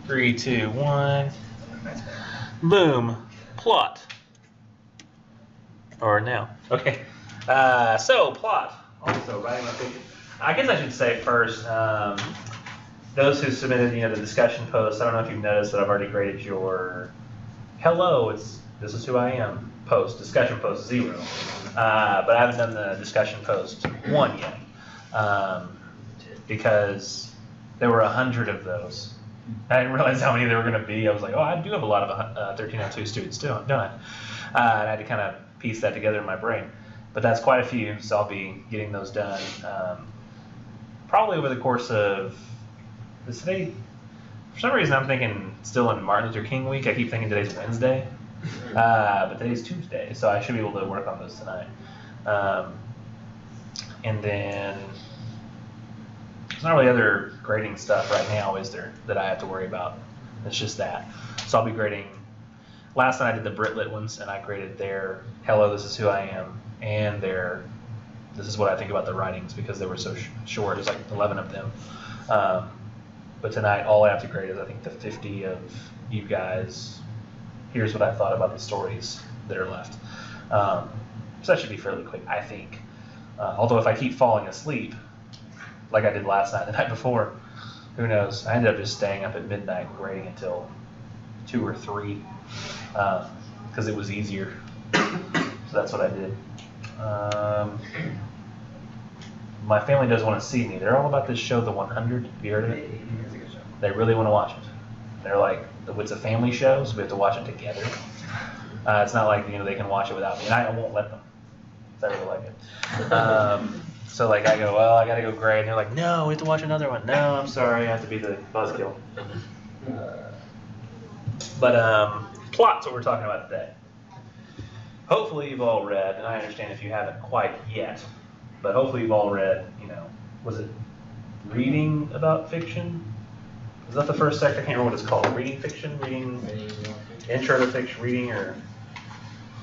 3, 2, 1. Boom. Plot. Or now. Okay. So, plot. Also, writing my fiction. I guess I should say first, those who submitted, the discussion post, I don't know if you've noticed that I've already graded your hello, this is who I am post, discussion post 0. But I haven't done the discussion post 1 yet. Because there were 100 of those. I didn't realize how many there were going to be. I was like, oh, I do have a lot of 1302 students, don't I? And I had to kind of piece that together in my brain. But that's quite a few, so I'll be getting those done probably over the course of this today. For some reason, I'm thinking still in Martin Luther King week. I keep thinking today's Wednesday, but today's Tuesday, so I should be able to work on those tonight. And then there's not really other grading stuff right now, is there, that I have to worry about? It's just that. So I'll be grading. Last night I did the Brit-Lit ones, and I graded their hello, this is who I am, and their this is what I think about the writings, because they were so short. There's like 11 of them. But tonight, all I have to grade is, I think, the 50 of you guys. Here's what I thought about the stories that are left. So that should be fairly quick, I think. Although if I keep falling asleep, like I did last night, the night before, who knows? I ended up just staying up at midnight grading until 2 or 3 because it was easier. So that's what I did. My family does want to see me. They're all about this show, The 100. Have you heard of it? They really want to watch it. They're like, it's a family show, so we have to watch it together. It's not like they can watch it without me, and I won't let them. I really like it. So like I go, well, I gotta go grade, and they're like, no, we have to watch another one. No, I'm sorry, I have to be the buzzkill. But plot's what we're talking about today. Hopefully you've all read, and I understand if you haven't quite yet, but hopefully you've all read, was it reading about fiction? Is that the first section? I can't remember what it's called. Reading fiction? Reading intro to fiction? Reading, or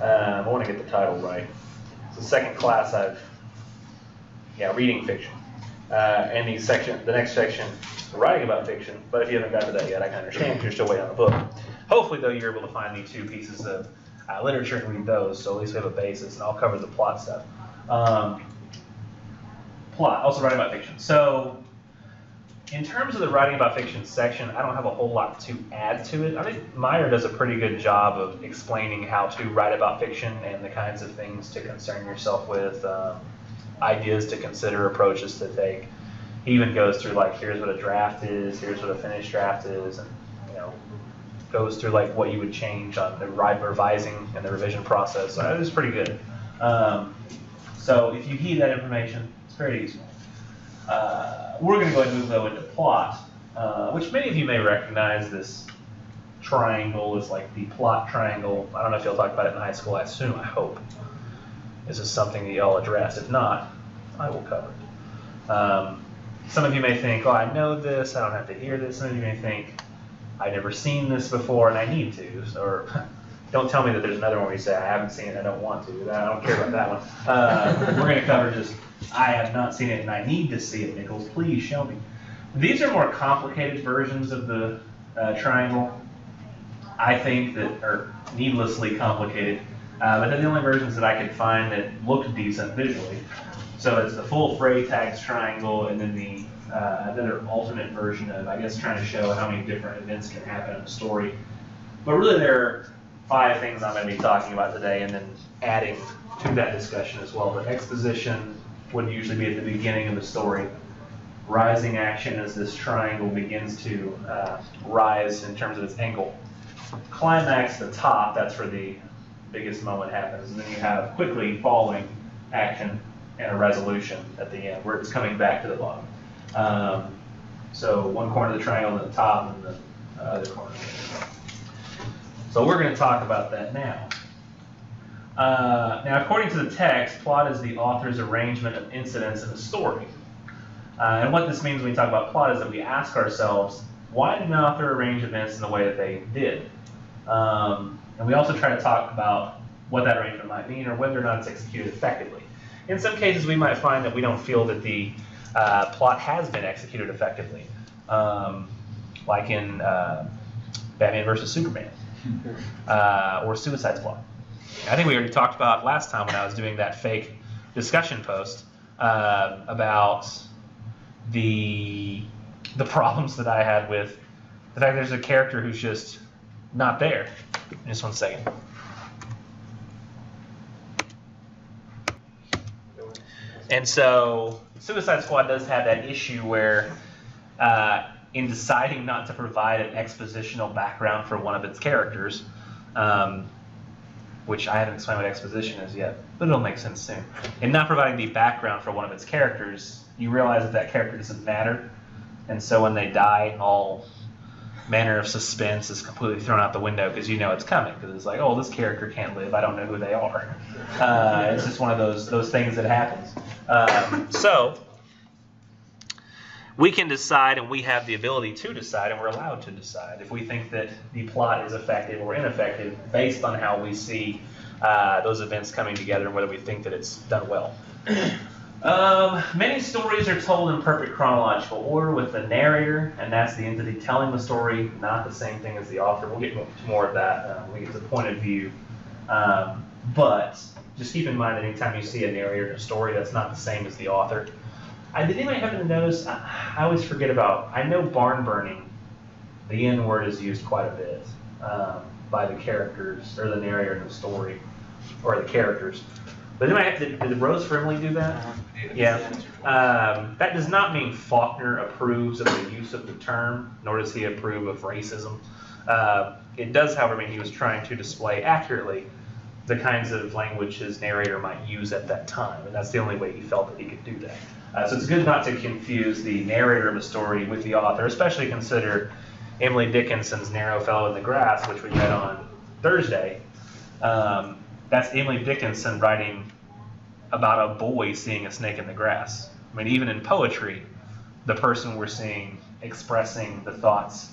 I want to get the title right. It's the second class reading fiction. And the next section, writing about fiction. But if you haven't gotten to that yet, I can understand because you're still waiting on the book. Hopefully, though, you're able to find the 2 pieces of literature and read those, so at least we have a basis, and I'll cover the plot stuff. Plot, also writing about fiction. So, in terms of the writing about fiction section, I don't have a whole lot to add to it. I think Meyer does a pretty good job of explaining how to write about fiction and the kinds of things to concern yourself with, ideas to consider, approaches to take. He even goes through, like, here's what a draft is, here's what a finished draft is, and, goes through, like, what you would change on the revising and the revision process. So it was pretty good. So if you heed that information, it's very easy. We're going to go ahead and move, though, into plot, which many of you may recognize. This triangle is like the plot triangle. I don't know if you'll talk about it in high school. I assume, I hope. This is something that y'all address. If not, I will cover it. Some of you may think, oh, I know this. I don't have to hear this. Some of you may think, I've never seen this before and I need to. Or don't tell me that there's another one where you say, I haven't seen it and I don't want to. I don't care about that one. We're going to cover just, I have not seen it and I need to see it, Nichols. Please show me. These are more complicated versions of the triangle, I think, that are needlessly complicated. But they're the only versions that I could find that looked decent visually. So it's the full Freytag's triangle, and then the another alternate version of, I guess, trying to show how many different events can happen in a story. But really there are 5 things I'm going to be talking about today, and then adding to that discussion as well. But exposition would usually be at the beginning of the story. Rising action as this triangle begins to rise in terms of its angle. Climax, the top, that's where the biggest moment happens. And then you have quickly falling action and a resolution at the end, where it's coming back to the bottom. So one corner of the triangle at the top, and the other corner. So we're going to talk about that now. Now, according to the text, plot is the author's arrangement of incidents in a story. And what this means when we talk about plot is that we ask ourselves, why did an author arrange events in the way that they did? And we also try to talk about what that arrangement might mean, or whether or not it's executed effectively. In some cases, we might find that we don't feel that the plot has been executed effectively. like in Batman versus Superman or Suicide Squad. I think we already talked about last time when I was doing that fake discussion post about the problems that I had with the fact there's a character who's just not there. Just one second. And so Suicide Squad does have that issue where in deciding not to provide an expositional background for one of its characters, which I haven't explained what exposition is yet, but it'll make sense soon. In not providing the background for one of its characters, you realize that that character doesn't matter, and so when they die, all manner of suspense is completely thrown out the window because you know it's coming, because it's like, oh, this character can't live, I don't know who they are. It's just one of those things that happens. So we can decide, and we have the ability to decide, and we're allowed to decide if we think that the plot is effective or ineffective based on how we see those events coming together and whether we think that it's done well. Many stories are told in perfect chronological order with the narrator, and that's the entity telling the story, not the same thing as the author. We'll get to more of that when we get to the point of view. But just keep in mind that anytime you see a narrator in a story, that's not the same as the author. Did anybody happen to notice, I always forget about, I know barn burning, the N word is used quite a bit by the characters, or the narrator in the story, or the characters. But did Rose Frimley do that? Yeah. That does not mean Faulkner approves of the use of the term, nor does he approve of racism. It does, however, mean he was trying to display accurately the kinds of language his narrator might use at that time, and that's the only way he felt that he could do that. So it's good not to confuse the narrator of a story with the author, especially consider Emily Dickinson's Narrow Fellow in the Grass, which we read on Thursday. That's Emily Dickinson writing about a boy seeing a snake in the grass. I mean, even in poetry, the person we're seeing expressing the thoughts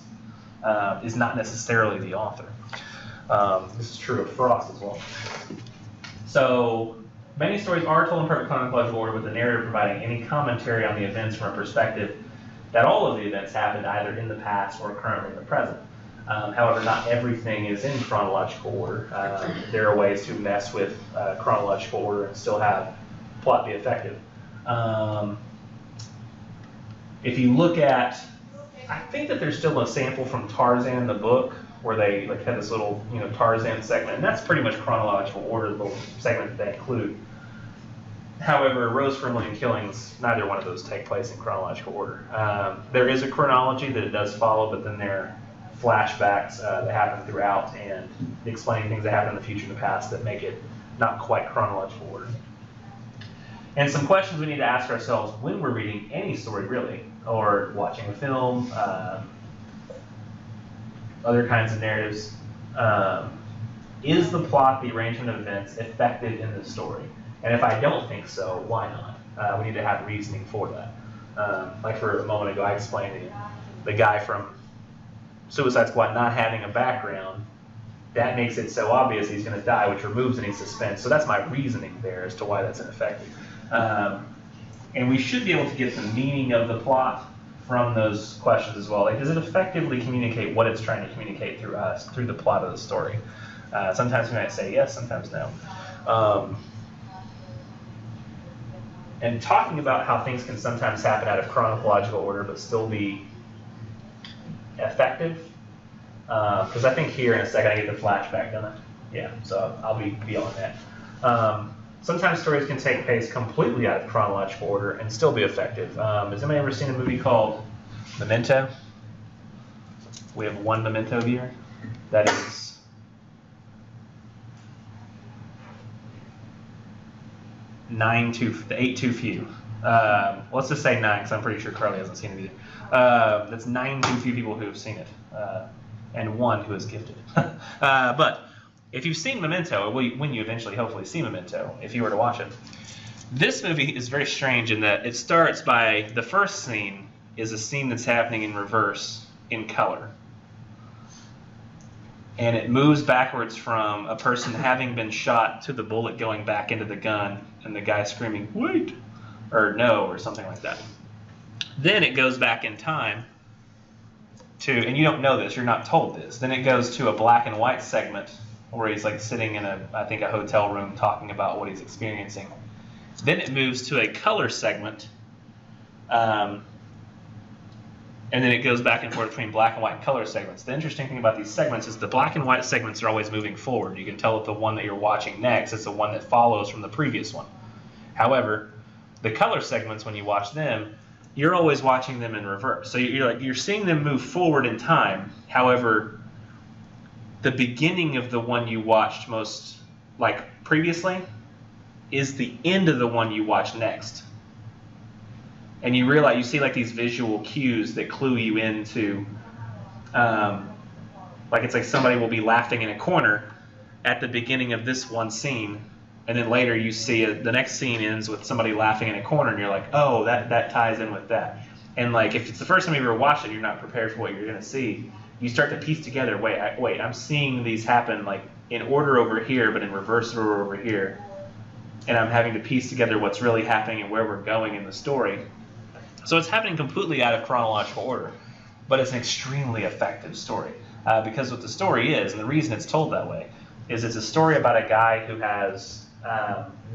is not necessarily the author. This is true of Frost as well. So many stories are told in perfect chronological order, with the narrator providing any commentary on the events from a perspective that all of the events happened either in the past or currently in the present. However, not everything is in chronological order. There are ways to mess with chronological order and still have plot be effective. If you look at, I think that there's still a sample from Tarzan the book where they had this little Tarzan segment, and that's pretty much chronological order, the little segment that they include. However, Rose Frimley and Killings, neither one of those take place in chronological order. There is a chronology that it does follow, but then there are flashbacks that happen throughout and explaining things that happen in the future and the past that make it not quite chronological order. And some questions we need to ask ourselves when we're reading any story, really, or watching a film, other kinds of narratives. Is the plot, the arrangement of events, effective in the story? And if I don't think so, why not? We need to have reasoning for that. Like for a moment ago, I explained the guy from Suicide Squad not having a background. That makes it so obvious he's going to die, which removes any suspense. So that's my reasoning there as to why that's ineffective. And we should be able to get the meaning of the plot from those questions as well. Like, does it effectively communicate what it's trying to communicate through us, through the plot of the story? Sometimes we might say yes, sometimes no. And talking about how things can sometimes happen out of chronological order but still be effective, because I think here in a second I get the flashback, don't I? Yeah, so I'll be on that. Sometimes stories can take place completely out of chronological order and still be effective. Has anybody ever seen a movie called Memento? We have one Memento here. That is 8 too few. Let's just say 9, because I'm pretty sure Carly hasn't seen it either. That's 9 too few people who have seen it, and 1 who is gifted. But if you've seen Memento, when you eventually hopefully see Memento, if you were to watch it, this movie is very strange in that it starts by, the first scene is a scene that's happening in reverse in color. And it moves backwards from a person having been shot to the bullet going back into the gun and the guy screaming, "Wait!" or "No," or something like that. Then it goes back in time to, and you don't know this, you're not told this. Then it goes to a black and white segment where he's like sitting in I think a hotel room talking about what he's experiencing. Then it moves to a color segment, and then it goes back and forth between black and white and color segments. The interesting thing about these segments is the black and white segments are always moving forward. You can tell that the one that you're watching next is the one that follows from the previous one. However, the color segments, when you watch them, you're always watching them in reverse. So you're seeing them move forward in time. However, the beginning of the one you watched most previously is the end of the one you watch next. And you realize, you see these visual cues that clue you into, it's like somebody will be laughing in a corner at the beginning of this one scene, and then later you see the next scene ends with somebody laughing in a corner, and you're like, oh, that ties in with that. And if it's the first time you ever watched it, you're not prepared for what you're going to see. You start to piece together, wait, I'm seeing these happen in order over here, but in reverse order over here. And I'm having to piece together what's really happening and where we're going in the story. So it's happening completely out of chronological order, but it's an extremely effective story. Because what the story is, and the reason it's told that way, is it's a story about a guy who has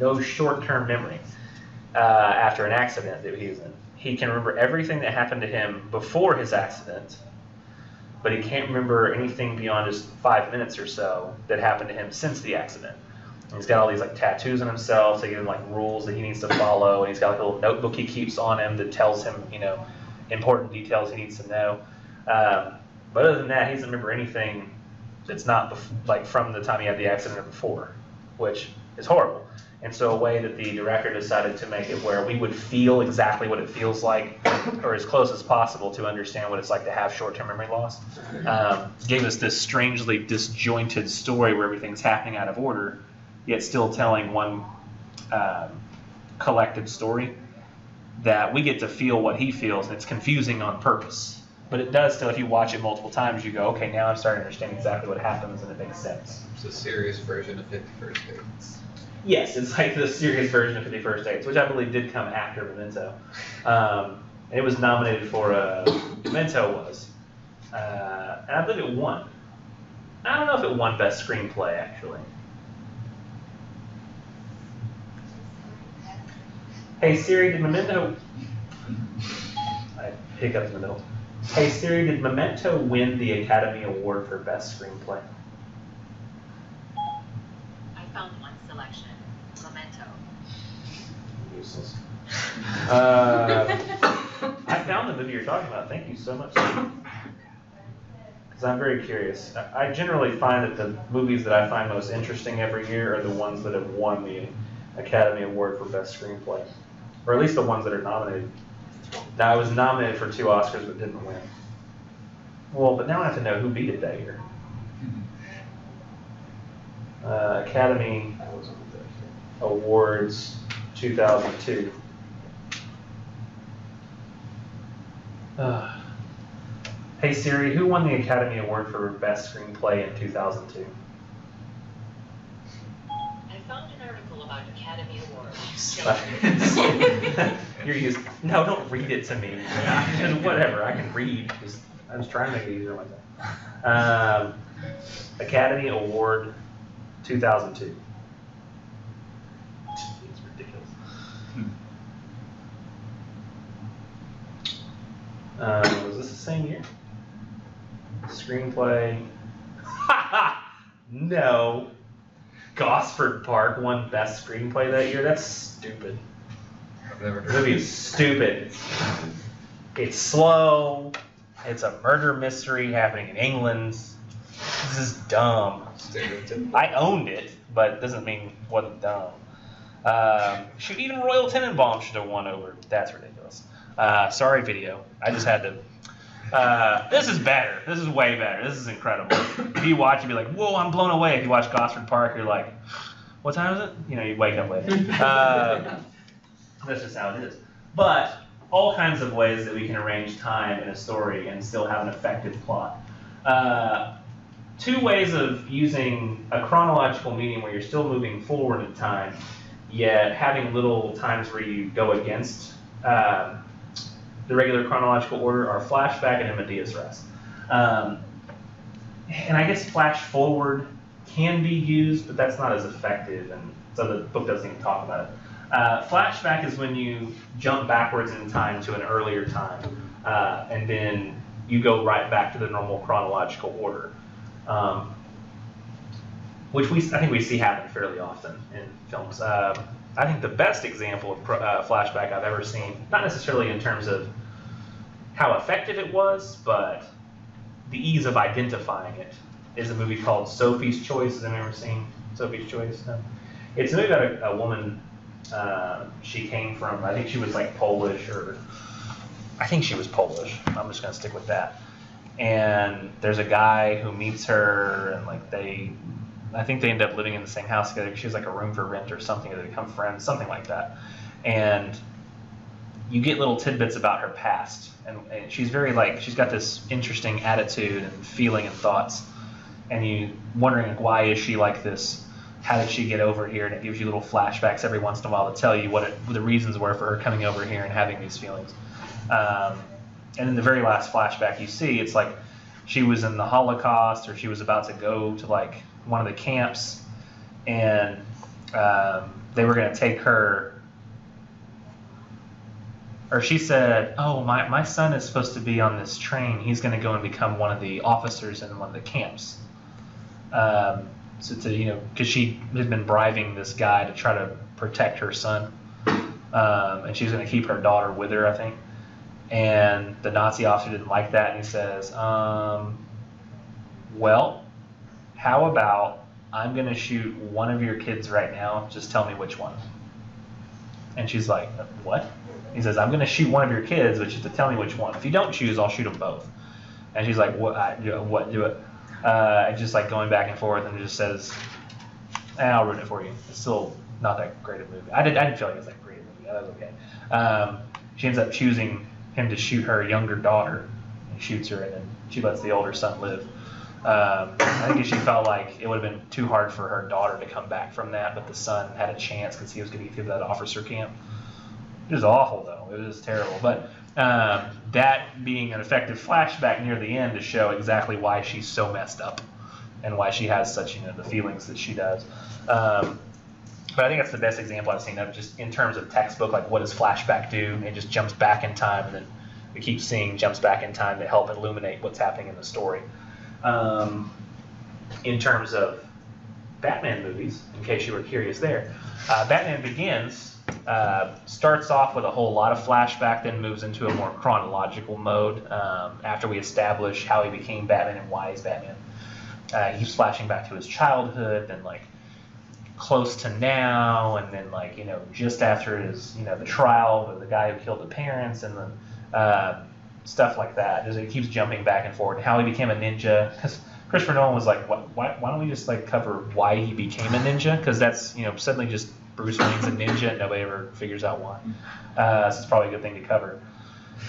no short-term memory after an accident that he was in. He can remember everything that happened to him before his accident, but he can't remember anything beyond just 5 minutes or so that happened to him since the accident. And he's got all these tattoos on himself, so he gives him rules that he needs to follow, and he's got a little notebook he keeps on him that tells him, important details he needs to know. But other than that, he doesn't remember anything that's not from the time he had the accident or before, which is horrible. And so a way that the director decided to make it where we would feel exactly what it feels like, or as close as possible to understand what it's like to have short-term memory loss, gave us this strangely disjointed story where everything's happening out of order, yet still telling one collective story that we get to feel what he feels, and it's confusing on purpose. But it does still, if you watch it multiple times, you go, okay, now I'm starting to understand exactly what happens, and it makes sense. It's a serious version of 51st Dates. Yes, it's like the serious version of 51st Dates, which I believe did come after Memento. And it was nominated for, Memento was. And I believe it won. I don't know if it won Best Screenplay, actually. Hey Siri, did Memento... I hiccuped in the middle. Hey Siri, did Memento win the Academy Award for Best Screenplay? I found one selection. Memento. Useless. I found the movie you're talking about. Thank you so much. Because I'm very curious. I generally find that the movies that I find most interesting every year are the ones that have won the Academy Award for Best Screenplay. Or at least the ones that are nominated. Now, I was nominated for 2 Oscars but didn't win. Well, but now I have to know who beat it that year. Academy Awards 2002. Hey Siri, who won the Academy Award for Best Screenplay in 2002? I found an article about Academy Awards. You're used. No, don't read it to me. Just whatever, I can read. I was trying to make it easier myself. Academy Award 2002. It's ridiculous. Was this the same year? Screenplay. No. Gosford Park won Best Screenplay that year? That's stupid. I've never The movie is stupid. It's slow. It's a murder mystery happening in England. This is dumb. I owned it, but it doesn't mean it wasn't dumb. Shoot, even Royal Tenenbaum should have won over. That's ridiculous. Sorry, video. I just had to. This is better. This is way better. This is incredible. If you watch, you'd be like, whoa, I'm blown away. If you watch Gosford Park, you're like, what time is it? You wake up later. That's just how it is. But all kinds of ways that we can arrange time in a story and still have an effective plot. 2 ways of using a chronological medium where you're still moving forward in time, yet having little times where you go against the regular chronological order are flashback and Amadeus Rest. And I guess flash forward can be used, but that's not as effective, and so the book doesn't even talk about it. Flashback is when you jump backwards in time to an earlier time, and then you go right back to the normal chronological order, which I think we see happen fairly often in films. I think the best example of flashback I've ever seen, not necessarily in terms of how effective it was, but the ease of identifying it, is a movie called Sophie's Choice. Has anyone ever seen Sophie's Choice? No. It's a movie about a woman. She came from, I think she was like Polish, or I think she was Polish. I'm just going to stick with that. And there's a guy who meets her, and like I think they end up living in the same house together. She has like a room for rent or something, or they become friends, something like that. And you get little tidbits about her past, and she's very like, she's got this interesting attitude and feeling and thoughts, and you wondering like, why is she like this? How did she get over here? And it gives you little flashbacks every once in a while to tell you what the reasons were for her coming over here and having these feelings. And in the very last flashback you see, it's like she was in the Holocaust, or she was about to go to like one of the camps, and they were going to take her, or she said, oh, my son is supposed to be on this train. He's going to go and become one of the officers in one of the camps. So because she had been bribing this guy to try to protect her son, and she was going to keep her daughter with her, I think. And the Nazi officer didn't like that, and he says, well, how about I'm going to shoot one of your kids right now. Just tell me which one. And she's like, what? He says, I'm going to shoot one of your kids, but you have to tell me which one. If you don't choose, I'll shoot them both. And she's like, what? Do it. And just like going back and forth, and it just says, I'll ruin it for you. It's still not that great a movie. I didn't feel like it was that great a movie. That was okay. She ends up choosing him to shoot her younger daughter. He shoots her, and then she lets the older son live. I think she felt like it would have been too hard for her daughter to come back from that, but the son had a chance because he was going to get through that officer camp. It was awful, though. It was terrible. But that being an effective flashback near the end to show exactly why she's so messed up and why she has such, the feelings that she does. But I think that's the best example I've seen of just in terms of textbook, like what does flashback do? It just jumps back in time, and then we keep seeing jumps back in time to help illuminate what's happening in the story. In terms of Batman movies, in case you were curious there, Batman Begins starts off with a whole lot of flashback, then moves into a more chronological mode after we establish how he became Batman and why he's Batman. He's flashing back to his childhood, then like close to now, and then like just after his the trial of the guy who killed the parents, and then stuff like that. It keeps jumping back and forth. How he became a ninja, because Christopher Nolan was like, why don't we just like cover why he became a ninja? Because that's suddenly just Bruce Wayne's a ninja, and nobody ever figures out why. So it's probably a good thing to cover.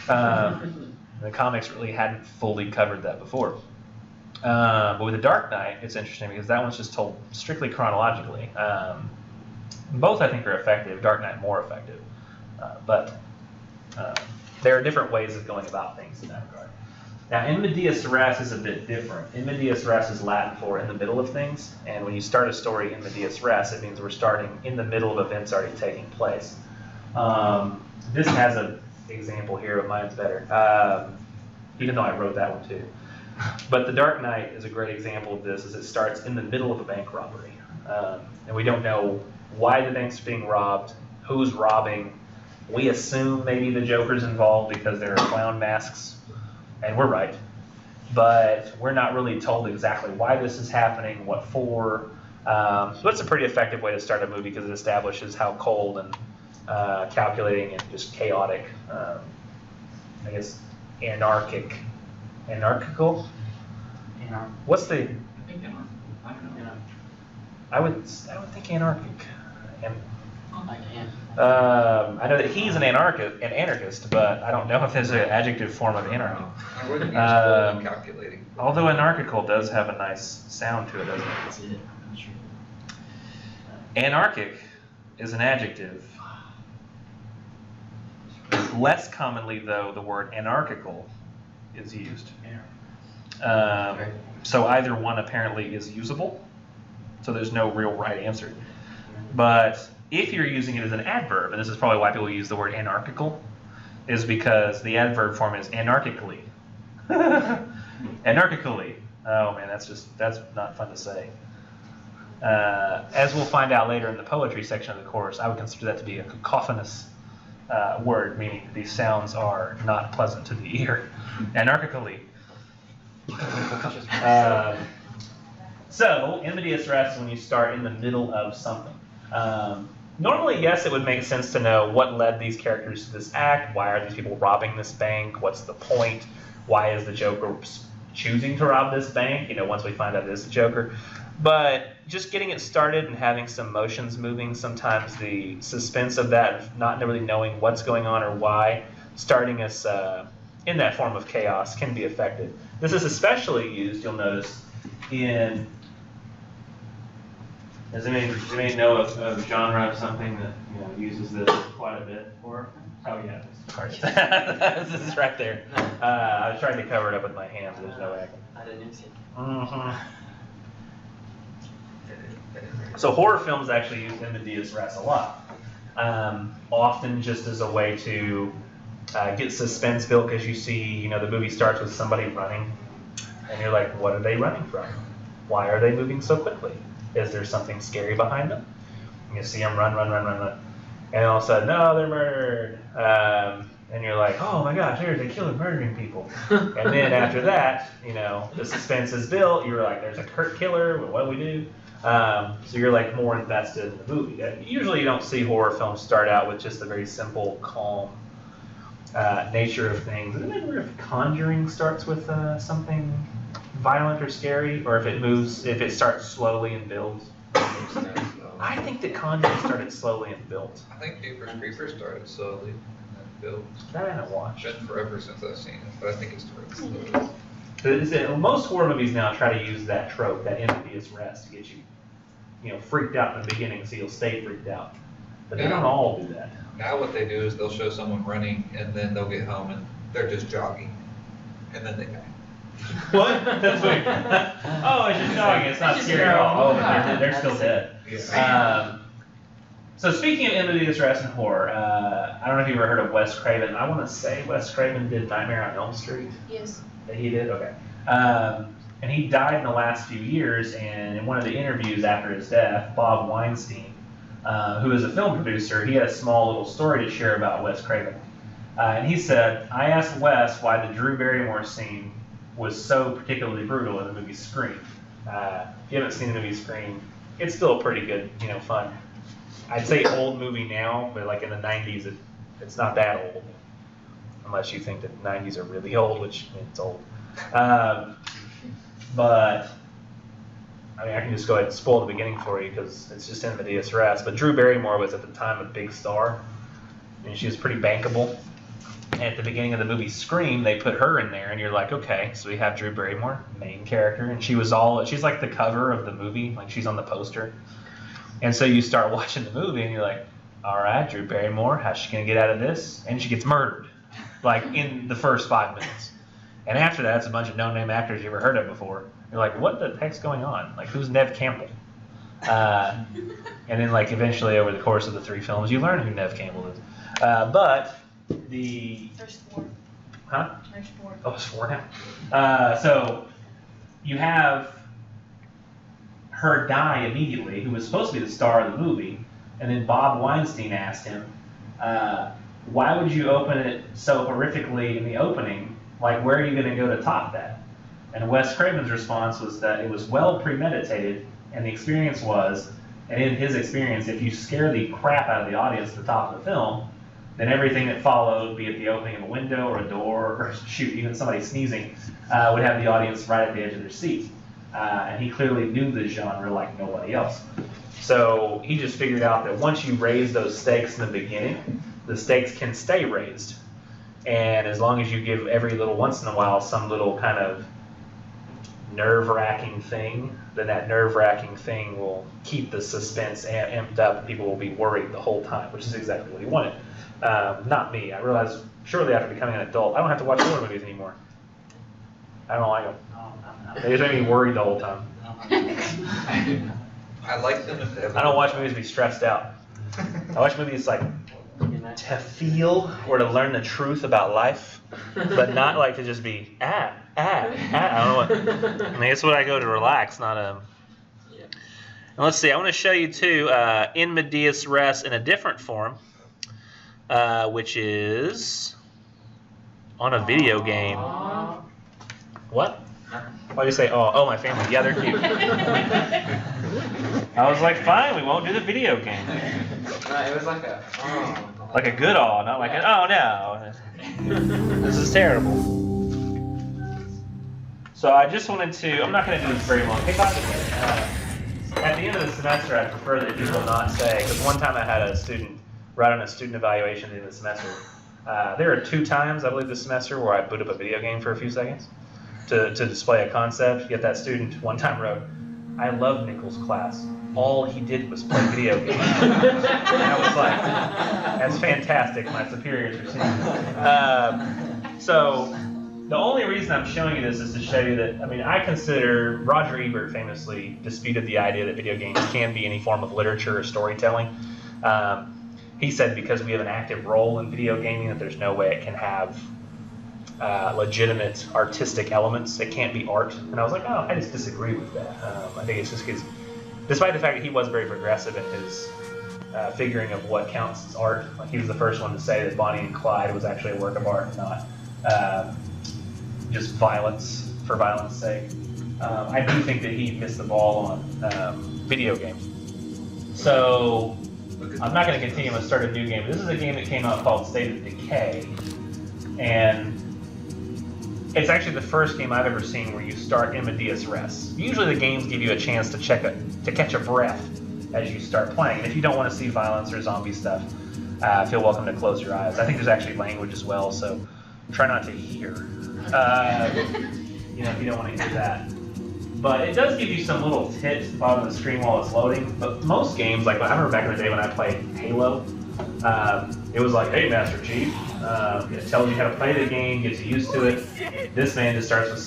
The comics really hadn't fully covered that before. But with The Dark Knight, it's interesting because that one's just told strictly chronologically. Both, I think, are effective. Dark Knight more effective. But there are different ways of going about things in that regard. Now, in medias res is a bit different. In medias res is Latin for in the middle of things. And when you start a story in medias res, it means we're starting in the middle of events already taking place. This has an example here, but mine's better. Even though I wrote that one too. But The Dark Knight is a great example of this, as it starts in the middle of a bank robbery. And we don't know why the bank's being robbed, who's robbing. We assume maybe the Joker's involved because there are clown masks, and we're right. But we're not really told exactly why this is happening, what for. So it's a pretty effective way to start a movie because it establishes how cold and calculating and just chaotic, I guess, anarchical? What's the? I think anarchical. I don't know. I would think anarchic. I I know that he's an anarchist, but I don't know if there's an adjective form of anarchy. I wouldn't use cold and calculating. Although anarchical does have a nice sound to it, doesn't it? That's it. I'm not sure. Anarchic is an adjective. Less commonly, though, the word anarchical is used. So either one apparently is usable. So there's no real right answer. But if you're using it as an adverb, and this is probably why people use the word anarchical, is because the adverb form is anarchically. Anarchically. Oh man, that's not fun to say. As we'll find out later in the poetry section of the course, I would consider that to be a cacophonous word, meaning that these sounds are not pleasant to the ear. Anarchically. So, in medias res, when you start in the middle of something. Normally, yes, it would make sense to know what led these characters to this act. Why are these people robbing this bank? What's the point? Why is the Joker choosing to rob this bank? Once we find out it is the Joker. But just getting it started and having some motions moving, sometimes the suspense of that, not really knowing what's going on or why, starting us in that form of chaos can be effective. This is especially used, you'll notice, in... Does anybody know of a genre of something that uses this quite a bit? Horror. Oh yeah, this is right there. I was trying to cover it up with my hands. There's no way I can. So horror films actually use in medias res a lot, often just as a way to get suspense built, because you see, the movie starts with somebody running, and you're like, what are they running from? Why are they moving so quickly? Is there something scary behind them? And you see them run, and all of a sudden, no, they're murdered. And you're like, oh my gosh, there's a killer murdering people. And then after that, the suspense is built. You're like, there's a killer. What do we do? So you're like more invested in the movie. Usually, you don't see horror films start out with just a very simple, calm nature of things. I don't remember if Conjuring starts with something violent or scary, or if it starts slowly and builds. I think that Conjuring started slowly and built. I think Jeepers Creepers started slowly and then built. That I haven't watched. It's been forever since I've seen it, but I think it started slowly. Most horror movies now try to use that trope, that in medias res, to get you, freaked out in the beginning, so you'll stay freaked out. But they don't all do that. Now what they do is they'll show someone running, and then they'll get home and they're just jogging, and then they die. What? That's weird. Oh, it's just jogging. It's not scary at all. Oh, they're still dead. Yeah. So speaking of in medias res and horror, I don't know if you've ever heard of Wes Craven. I want to say Wes Craven did Nightmare on Elm Street. Yes. That he did? Okay. And he died in the last few years, and in one of the interviews after his death, Bob Weinstein, who is a film producer, he had a small little story to share about Wes Craven. And he said, I asked Wes why the Drew Barrymore scene was so particularly brutal in the movie Scream. If you haven't seen the movie Scream, it's still pretty good, fun. I'd say old movie now, but like in the 90s, it's not that old. Unless you think that 90s are really old, which it's old. But, I can just go ahead and spoil the beginning for you because it's just in medias res. But Drew Barrymore was at the time a big star, and she was pretty bankable. And at the beginning of the movie Scream, they put her in there, and you're like, okay, so we have Drew Barrymore, main character, and she's like the cover of the movie, like she's on the poster. And so you start watching the movie, and you're like, all right, Drew Barrymore, how's she gonna get out of this? And she gets murdered, like in the first 5 minutes. And after that, it's a bunch of no-name actors you ever heard of before. You're like, what the heck's going on? Like, who's Nev Campbell? And then, like, eventually over the course of the 3 films, you learn who Nev Campbell is. But There's 4. Huh? There's 4. Oh, it's 4 now. So you have her die immediately, who was supposed to be the star of the movie, and then Bob Weinstein asked him, why would you open it so horrifically in the opening? Like, where are you going to go to top that? And Wes Craven's response was that it was well premeditated, and the experience was, and in his experience, if you scare the crap out of the audience at the top of the film, then everything that followed, be it the opening of a window or a door, or shoot, even somebody sneezing, would have the audience right at the edge of their seat. And he clearly knew the genre like nobody else. So he just figured out that once you raise those stakes in the beginning, the stakes can stay raised. And as long as you give every little once in a while some little kind of nerve-wracking thing, then that nerve-wracking thing will keep the suspense amped up, and people will be worried the whole time, which is exactly what he wanted. Not me. I realized shortly after becoming an adult, I don't have to watch horror movies anymore. I don't like them. No, They just make me worried the whole time. I like them if they have. I don't watch movies to be stressed out. I watch movies like to feel or to learn the truth about life, but not like to just be I don't know what. I mean, it's what I go to relax, not Yeah. And let's see. I want to show you too in medias res in a different form, which is on a video game. Aw. What? Why'd you say, oh, my family? Yeah, they're cute. I was like, fine, we won't do the video game. It was like a, oh. Like a good awe, not like an, oh no. This is terrible. So I just wanted to, I'm not going to do this very long. Hey, by the way, at the end of the semester, I prefer that people not say, because one time I had a student write on a student evaluation at the end of the semester. There are 2 times, I believe, this semester where I boot up a video game for a few seconds to display a concept. Yet that student one time wrote, I love Nichols' class. All he did was play video games. And I was like, that's fantastic. My superiors are seeing So the only reason I'm showing you this is to show you that, I mean, I consider Roger Ebert famously disputed the idea that video games can be any form of literature or storytelling. He said because we have an active role in video gaming that there's no way it can have legitimate artistic elements. It can't be art. And I was like, oh, I just disagree with that. I think it's just because, despite the fact that he was very progressive in his figuring of what counts as art, like he was the first one to say that Bonnie and Clyde was actually a work of art, not just violence for violence sake. I do think that he missed the ball on video games. So I'm not going to continue. I'm going to start a new game. This is a game that came out called State of Decay, and it's actually the first game I've ever seen where you start in medias res. Usually the games give you a chance to catch a breath as you start playing. And if you don't want to see violence or zombie stuff, feel welcome to close your eyes. I think there's actually language as well, so try not to hear. If you don't want to hear that. But it does give you some little tips at the bottom of the screen while it's loading. But most games, like I remember back in the day when I played Halo, it was like, hey, Master Chief. It tells you how to play the game, gets you used to it. This man just starts with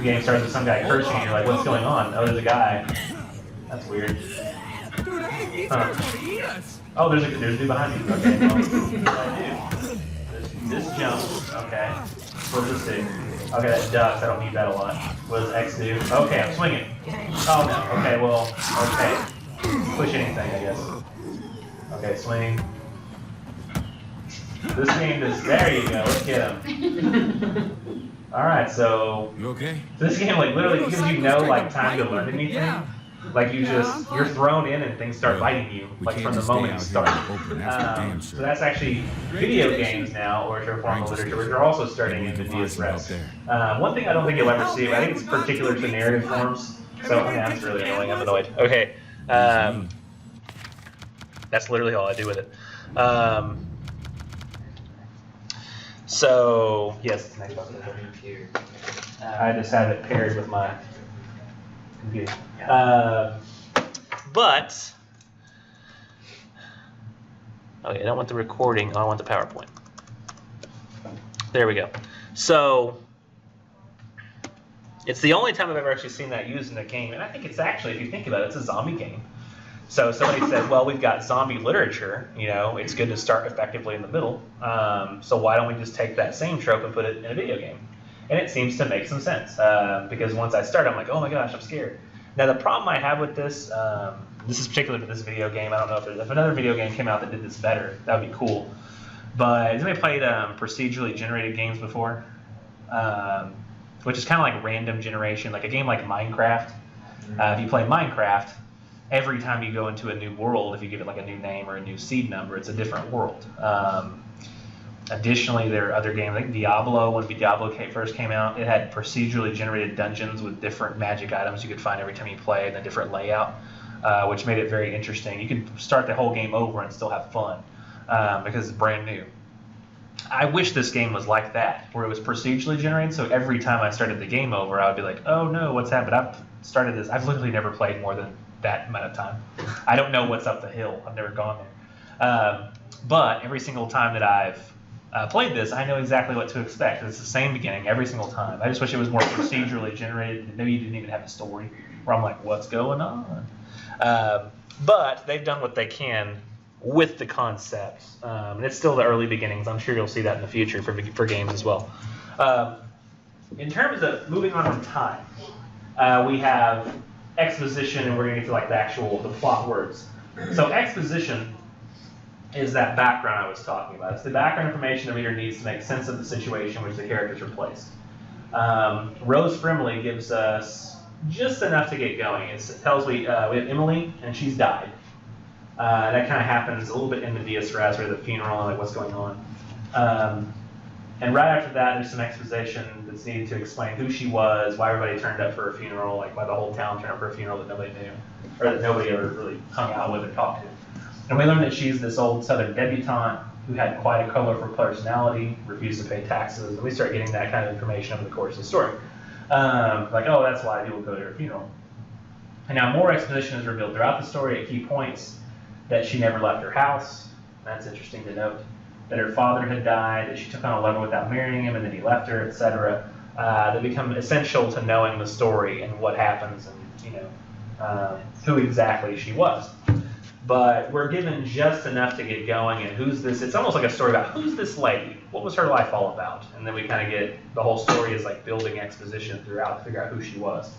game starts with some guy cursing, and you're like, what's going on? Oh, there's a guy. That's weird. Oh, there's a dude behind me. Okay, well, what do I do? This jump. Okay. What does this do? Okay, that ducks. I don't need that a lot. What does X do? Okay, I'm swinging. Oh no. Okay, well, okay. Push anything, I guess. Okay, swing. This game is, there you go, let's get him. Alright, so, You okay? this game like literally gives you no like time to learn anything. Like you're thrown in and things start biting you, like from the moment you start. So that's actually video games now, or your form of literature, which are also starting in medias res. One thing I don't think you'll ever see, but I think it's particular to narrative forms. So, that's really annoying, I'm annoyed. Okay, that's literally all I do with it. So, yes, it's next button. I just have it paired with my computer. But, okay, I don't want the recording, I want the PowerPoint. There we go. So, it's the only time I've ever actually seen that used in a game, and I think it's actually, if you think about it, it's a zombie game. So somebody said, well, we've got zombie literature, it's good to start effectively in the middle, so why don't we just take that same trope and put it in a video game? And it seems to make some sense, because once I start, I'm like, oh my gosh, I'm scared. Now the problem I have with this, this is particular to this video game, I don't know if another video game came out that did this better, that would be cool. But has anybody played procedurally generated games before? Which is kind of like random generation, like a game like Minecraft. If you play Minecraft, every time you go into a new world, if you give it like a new name or a new seed number, it's a different world. Additionally, there are other games like Diablo. When Diablo first came out, it had procedurally generated dungeons with different magic items you could find every time you play and a different layout, which made it very interesting. You could start the whole game over and still have fun because it's brand new. I wish this game was like that, where it was procedurally generated, so every time I started the game over, I would be like, oh no, what's happened? I've started this. I've literally never played more than that amount of time. I don't know what's up the hill. I've never gone there. But every single time that I've played this, I know exactly what to expect. It's the same beginning every single time. I just wish it was more procedurally generated. Maybe you didn't even have a story where I'm like, what's going on? But they've done what they can with the concept. And it's still the early beginnings. I'm sure you'll see that in the future for games as well. In terms of moving on in time, we have exposition, and we're going to get to like the plot words. So exposition is that background I was talking about. It's the background information the reader needs to make sense of the situation in which the characters are placed. Rose Frimley gives us just enough to get going. It tells we have Emily, and she's died. That kind of happens a little bit in the Dies Irae, where the funeral and like what's going on. And right after that, there's some exposition that's needed to explain who she was, why everybody turned up for a funeral, like why the whole town turned up for a funeral that nobody knew, or that nobody ever really hung out with or talked to. And we learn that she's this old Southern debutante who had quite a colorful personality, refused to pay taxes, and we start getting that kind of information over the course of the story. Like, oh, that's why people go to her funeral. And now more exposition is revealed throughout the story at key points, that she never left her house. That's interesting to note. That her father had died, that she took on a lover without marrying him, and then he left her, etc. They become essential to knowing the story and what happens, and who exactly she was. But we're given just enough to get going, and who's this? It's almost like a story about who's this lady? What was her life all about? And then we kind of get the whole story is like building exposition throughout to figure out who she was.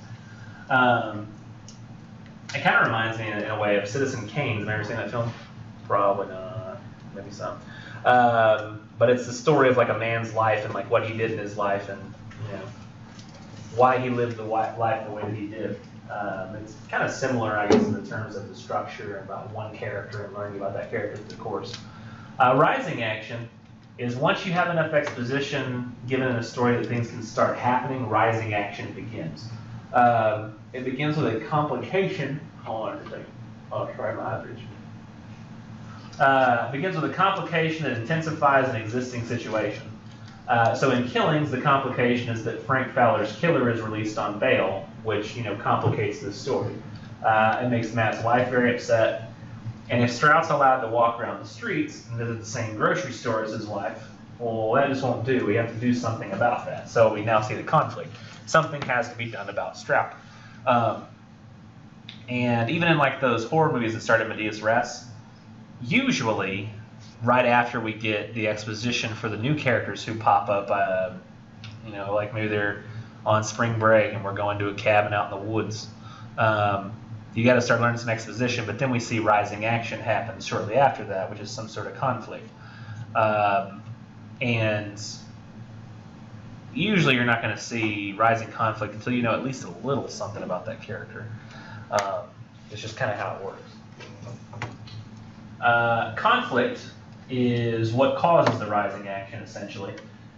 It kind of reminds me in a way of Citizen Kane. Have you ever seen that film? Probably not. Maybe some. But it's the story of like a man's life and like what he did in his life and why he lived the life the way that he did. It's kind of similar, I guess, in the terms of the structure about one character and learning about that character through the course. Rising action is once you have enough exposition given in a story that things can start happening, rising action begins. It begins with a complication. Hold on a second. I'll try my average. Begins with a complication that intensifies an existing situation. So in Killings, the complication is that Frank Fowler's killer is released on bail, which complicates the story. It makes Matt's wife very upset. And if Strout's allowed to walk around the streets and visit the same grocery store as his wife, well, that just won't do. We have to do something about that. So we now see the conflict. Something has to be done about Strout. And even in like those horror movies that started Medias Res, usually right after we get the exposition for the new characters who pop up, like maybe they're on spring break and we're going to a cabin out in the woods. You got to start learning some exposition, but then we see rising action happen shortly after that, which is some sort of conflict. And usually you're not going to see rising conflict until you know at least a little something about that character. It's just kind of how it works. Conflict is what causes the rising action, essentially.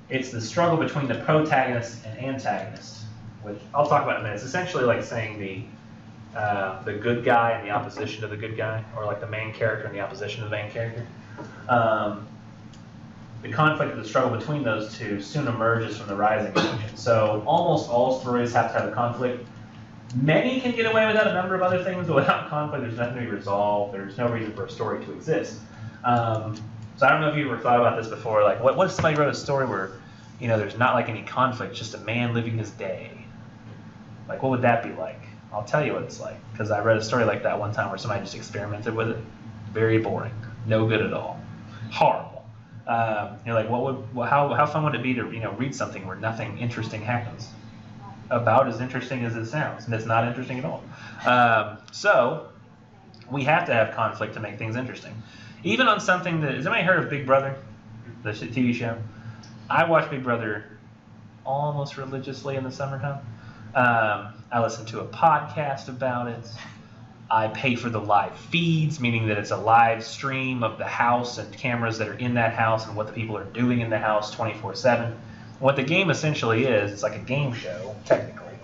It's the struggle between the protagonist and antagonist, which I'll talk about in a minute. It's essentially like saying the good guy and the opposition to the good guy, or like the main character and the opposition to the main character. The conflict or the struggle between those two soon emerges from the rising action. So almost all stories have to have a conflict. Many can get away without a number of other things, but without conflict, there's nothing to be resolved. There's no reason for a story to exist. So I don't know if you ever thought about this before. Like, what if somebody wrote a story where, there's not like any conflict, just a man living his day? Like, what would that be like? I'll tell you what it's like, because I read a story like that one time where somebody just experimented with it. Very boring, no good at all, horrible. You're like, how fun would it be to read something where nothing interesting happens? About as interesting as it sounds, and it's not interesting at all. So we have to have conflict to make things interesting. Even on something that, has anybody heard of Big Brother, the TV show? I watch Big Brother almost religiously in the summertime. I listen to a podcast about it. I pay for the live feeds, meaning that it's a live stream of the house and cameras that are in that house and what the people are doing in the house 24/7. What the game essentially is, it's like a game show, technically,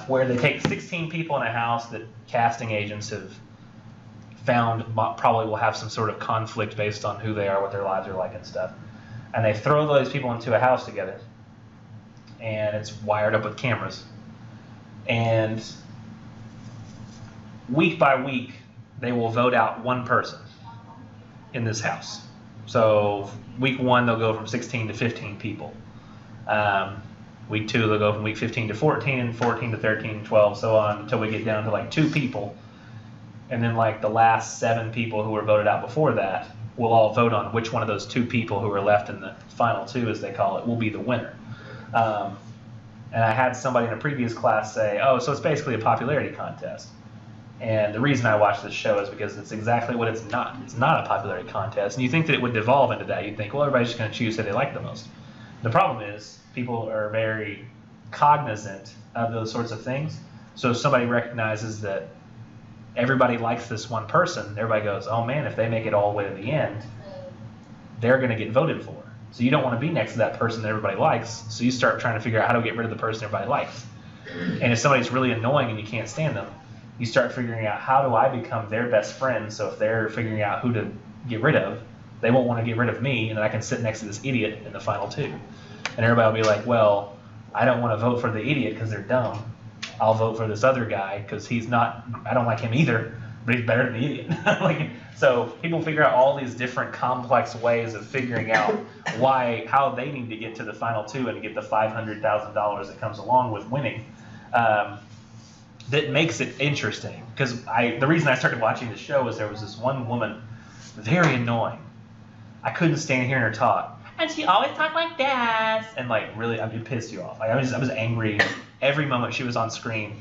where they take 16 people in a house that casting agents have found probably will have some sort of conflict based on who they are, what their lives are like and stuff. And they throw those people into a house together. And it's wired up with cameras. And week by week, they will vote out one person in this house. So week 1 they'll go from 16 to 15 people. Week 2 they'll go from week 15 to 14, and 14 to 13, 12, so on until we get down to like 2 people. And then like the last 7 people who were voted out before that will all vote on which one of those 2 people who are left in the final 2, as they call it, will be the winner. And I had somebody in a previous class say, oh, so it's basically a popularity contest. And the reason I watch this show is because it's exactly what it's not. It's not a popularity contest. And you think that it would devolve into that. You'd think, well, everybody's just going to choose who they like the most. The problem is people are very cognizant of those sorts of things. So if somebody recognizes that everybody likes this one person, everybody goes, oh man, if they make it all the way to the end, they're going to get voted for. So you don't want to be next to that person that everybody likes, so you start trying to figure out how to get rid of the person everybody likes. And if somebody's really annoying and you can't stand them, you start figuring out, how do I become their best friend, so if they're figuring out who to get rid of, they won't want to get rid of me, and then I can sit next to this idiot in the final 2. And everybody will be like, well, I don't want to vote for the idiot because they're dumb. I'll vote for this other guy because he's not, I don't like him either, but he's better than the idiot. So people figure out all these different complex ways of figuring out how they need to get to the final 2 and get the $500,000 that comes along with winning. That makes it interesting, because the reason I started watching the show was there was this one woman, very annoying. I couldn't stand hearing her talk, and she always talked like that, and like really, it pissed you off. Like I was angry every moment she was on screen.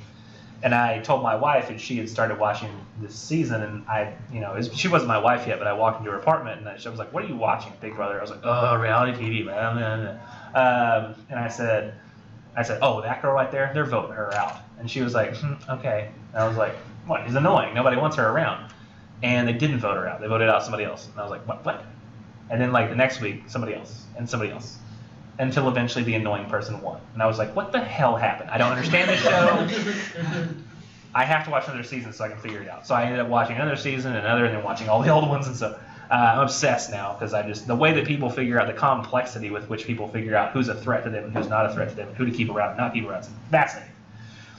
And I told my wife, and she had started watching this season, and she wasn't my wife yet, but I walked into her apartment, and she was like, what are you watching, Big Brother? I was like, oh, reality TV, man. And I said, oh, that girl right there, they're voting her out. And she was like, okay. And I was like, what? She's annoying. Nobody wants her around. And they didn't vote her out. They voted out somebody else. And I was like, what? And then like the next week, somebody else, and somebody else. Until eventually the annoying person won. And I was like, what the hell happened? I don't understand this show. I have to watch another season so I can figure it out. So I ended up watching another season, and then watching all the old ones. And so I'm obsessed now, because the way that people figure out, the complexity with which people figure out who's a threat to them and who's not a threat to them, and who to keep around and not keep around, is fascinating.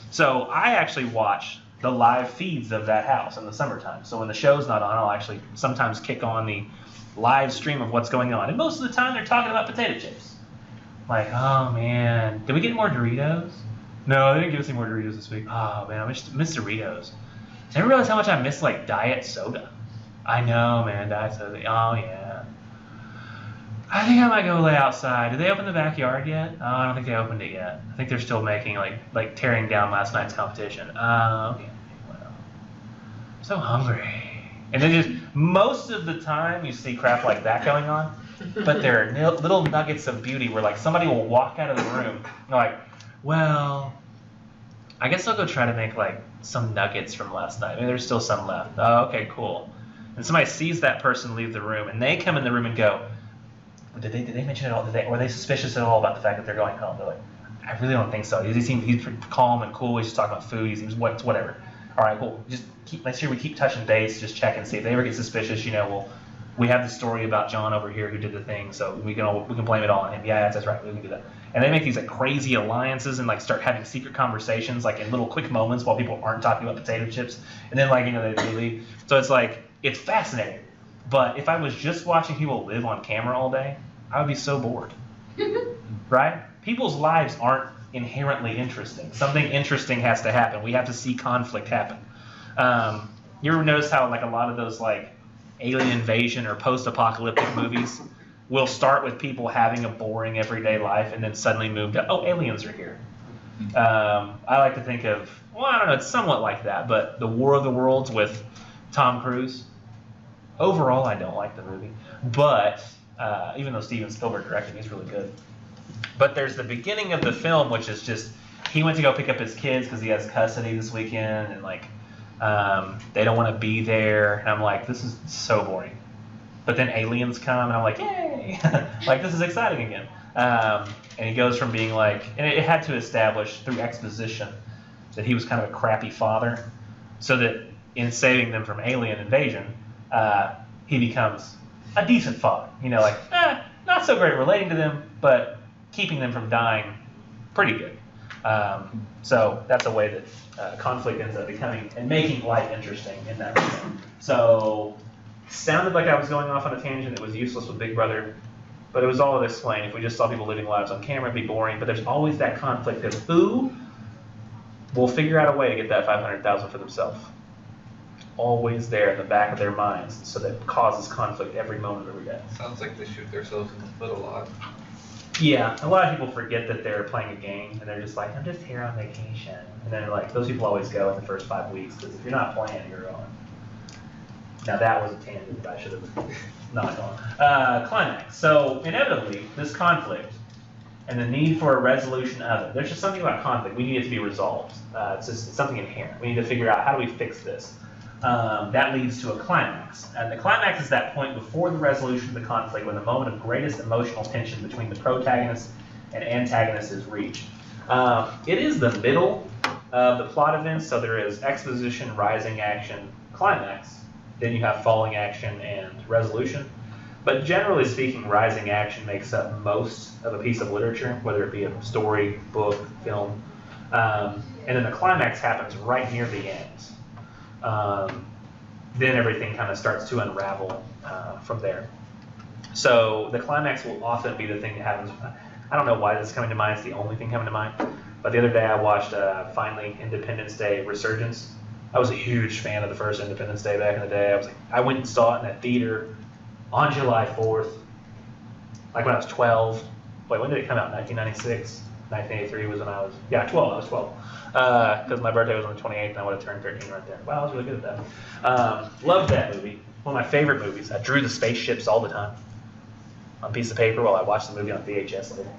So I actually watch the live feeds of that house in the summertime. So when the show's not on, I'll actually sometimes kick on the live stream of what's going on. And most of the time they're talking about potato chips. Like, oh man, did we get more Doritos? No, they didn't give us any more Doritos this week. Oh man, I miss Doritos. Did you ever realize how much I miss like diet soda? I know, man, diet soda. Oh yeah. I think I might go lay outside. Did they open the backyard yet? Oh, I don't think they opened it yet. I think they're still making like tearing down last night's competition. Okay. Well, I'm so hungry. And then just most of the time you see crap like that going on. But there are little nuggets of beauty where like somebody will walk out of the room and like, well, I guess I'll go try to make like some nuggets from last night. Maybe there's still some left. Oh, okay, cool. And somebody sees that person leave the room, and they come in the room and go, did they mention it all? Were they suspicious at all about the fact that they're going home? They're like, I really don't think so. He's pretty calm and cool. He's just talking about food. He seems whatever. All right, cool. Just make sure we keep touching base. Just check and see if they ever get suspicious. We have the story about John over here who did the thing, so we can blame it all on him. Yeah, that's right. We can do that. And they make these like crazy alliances and like start having secret conversations like in little quick moments while people aren't talking about potato chips. And then like they leave. So it's like it's fascinating. But if I was just watching people live on camera all day, I would be so bored. Right? People's lives aren't inherently interesting. Something interesting has to happen. We have to see conflict happen. You ever notice how like a lot of those like alien invasion or post-apocalyptic movies will start with people having a boring everyday life and then suddenly move to, oh, aliens are here. I like to think of, well, I don't know, it's somewhat like that, but the War of the Worlds with Tom Cruise. Overall, I don't like the movie, but even though Steven Spielberg directed, he's really good. But there's the beginning of the film, which is just he went to go pick up his kids because he has custody this weekend, and like they don't want to be there. And I'm like, this is so boring. But then aliens come, and I'm like, yay! Like, this is exciting again. And he goes from being like, and it had to establish through exposition that he was kind of a crappy father, so that in saving them from alien invasion, he becomes a decent father. Like, not so great relating to them, but keeping them from dying pretty good. So that's a way that conflict ends up becoming and making life interesting in that way. So Sounded like I was going off on a tangent. It was useless with Big Brother, but it was all explained. If we just saw people living lives on camera, it'd be boring. But there's always that conflict of who will figure out a way to get that $500,000 for themselves. Always there in the back of their minds, so that causes conflict every moment of every day. Sounds like they shoot themselves in the foot a lot. Yeah, a lot of people forget that they're playing a game, and they're just like, I'm just here on vacation. And then like, those people always go in the first 5 weeks, because if you're not playing, you're on. Now that was a tangent that I should have not gone. Climax. So inevitably, this conflict and the need for a resolution of it. There's just something about conflict. We need it to be resolved. It's something inherent. We need to figure out how do we fix this. That leads to a climax. And the climax is that point before the resolution of the conflict when the moment of greatest emotional tension between the protagonist and antagonist is reached. It is the middle of the plot events, so there is exposition, rising action, climax. Then you have falling action and resolution. But generally speaking, rising action makes up most of a piece of literature, whether it be a story, book, film. And then the climax happens right near the end. Then everything kind of starts to unravel from there. So the climax will often be the thing that happens. I don't know why this is coming to mind. It's the only thing coming to mind. But the other day I watched finally Independence Day Resurgence. I was a huge fan of the first Independence Day back in the day. I went and saw it in that theater on July 4th, like when I was 12. Wait, when did it come out? 1996? 1983 was when I was, 12. I was 12. Because my birthday was on the 28th and I would have turned 13 right there. Wow, I was really good at that. Loved that movie. One of my favorite movies. I drew the spaceships all the time on a piece of paper while I watched the movie on VHS later.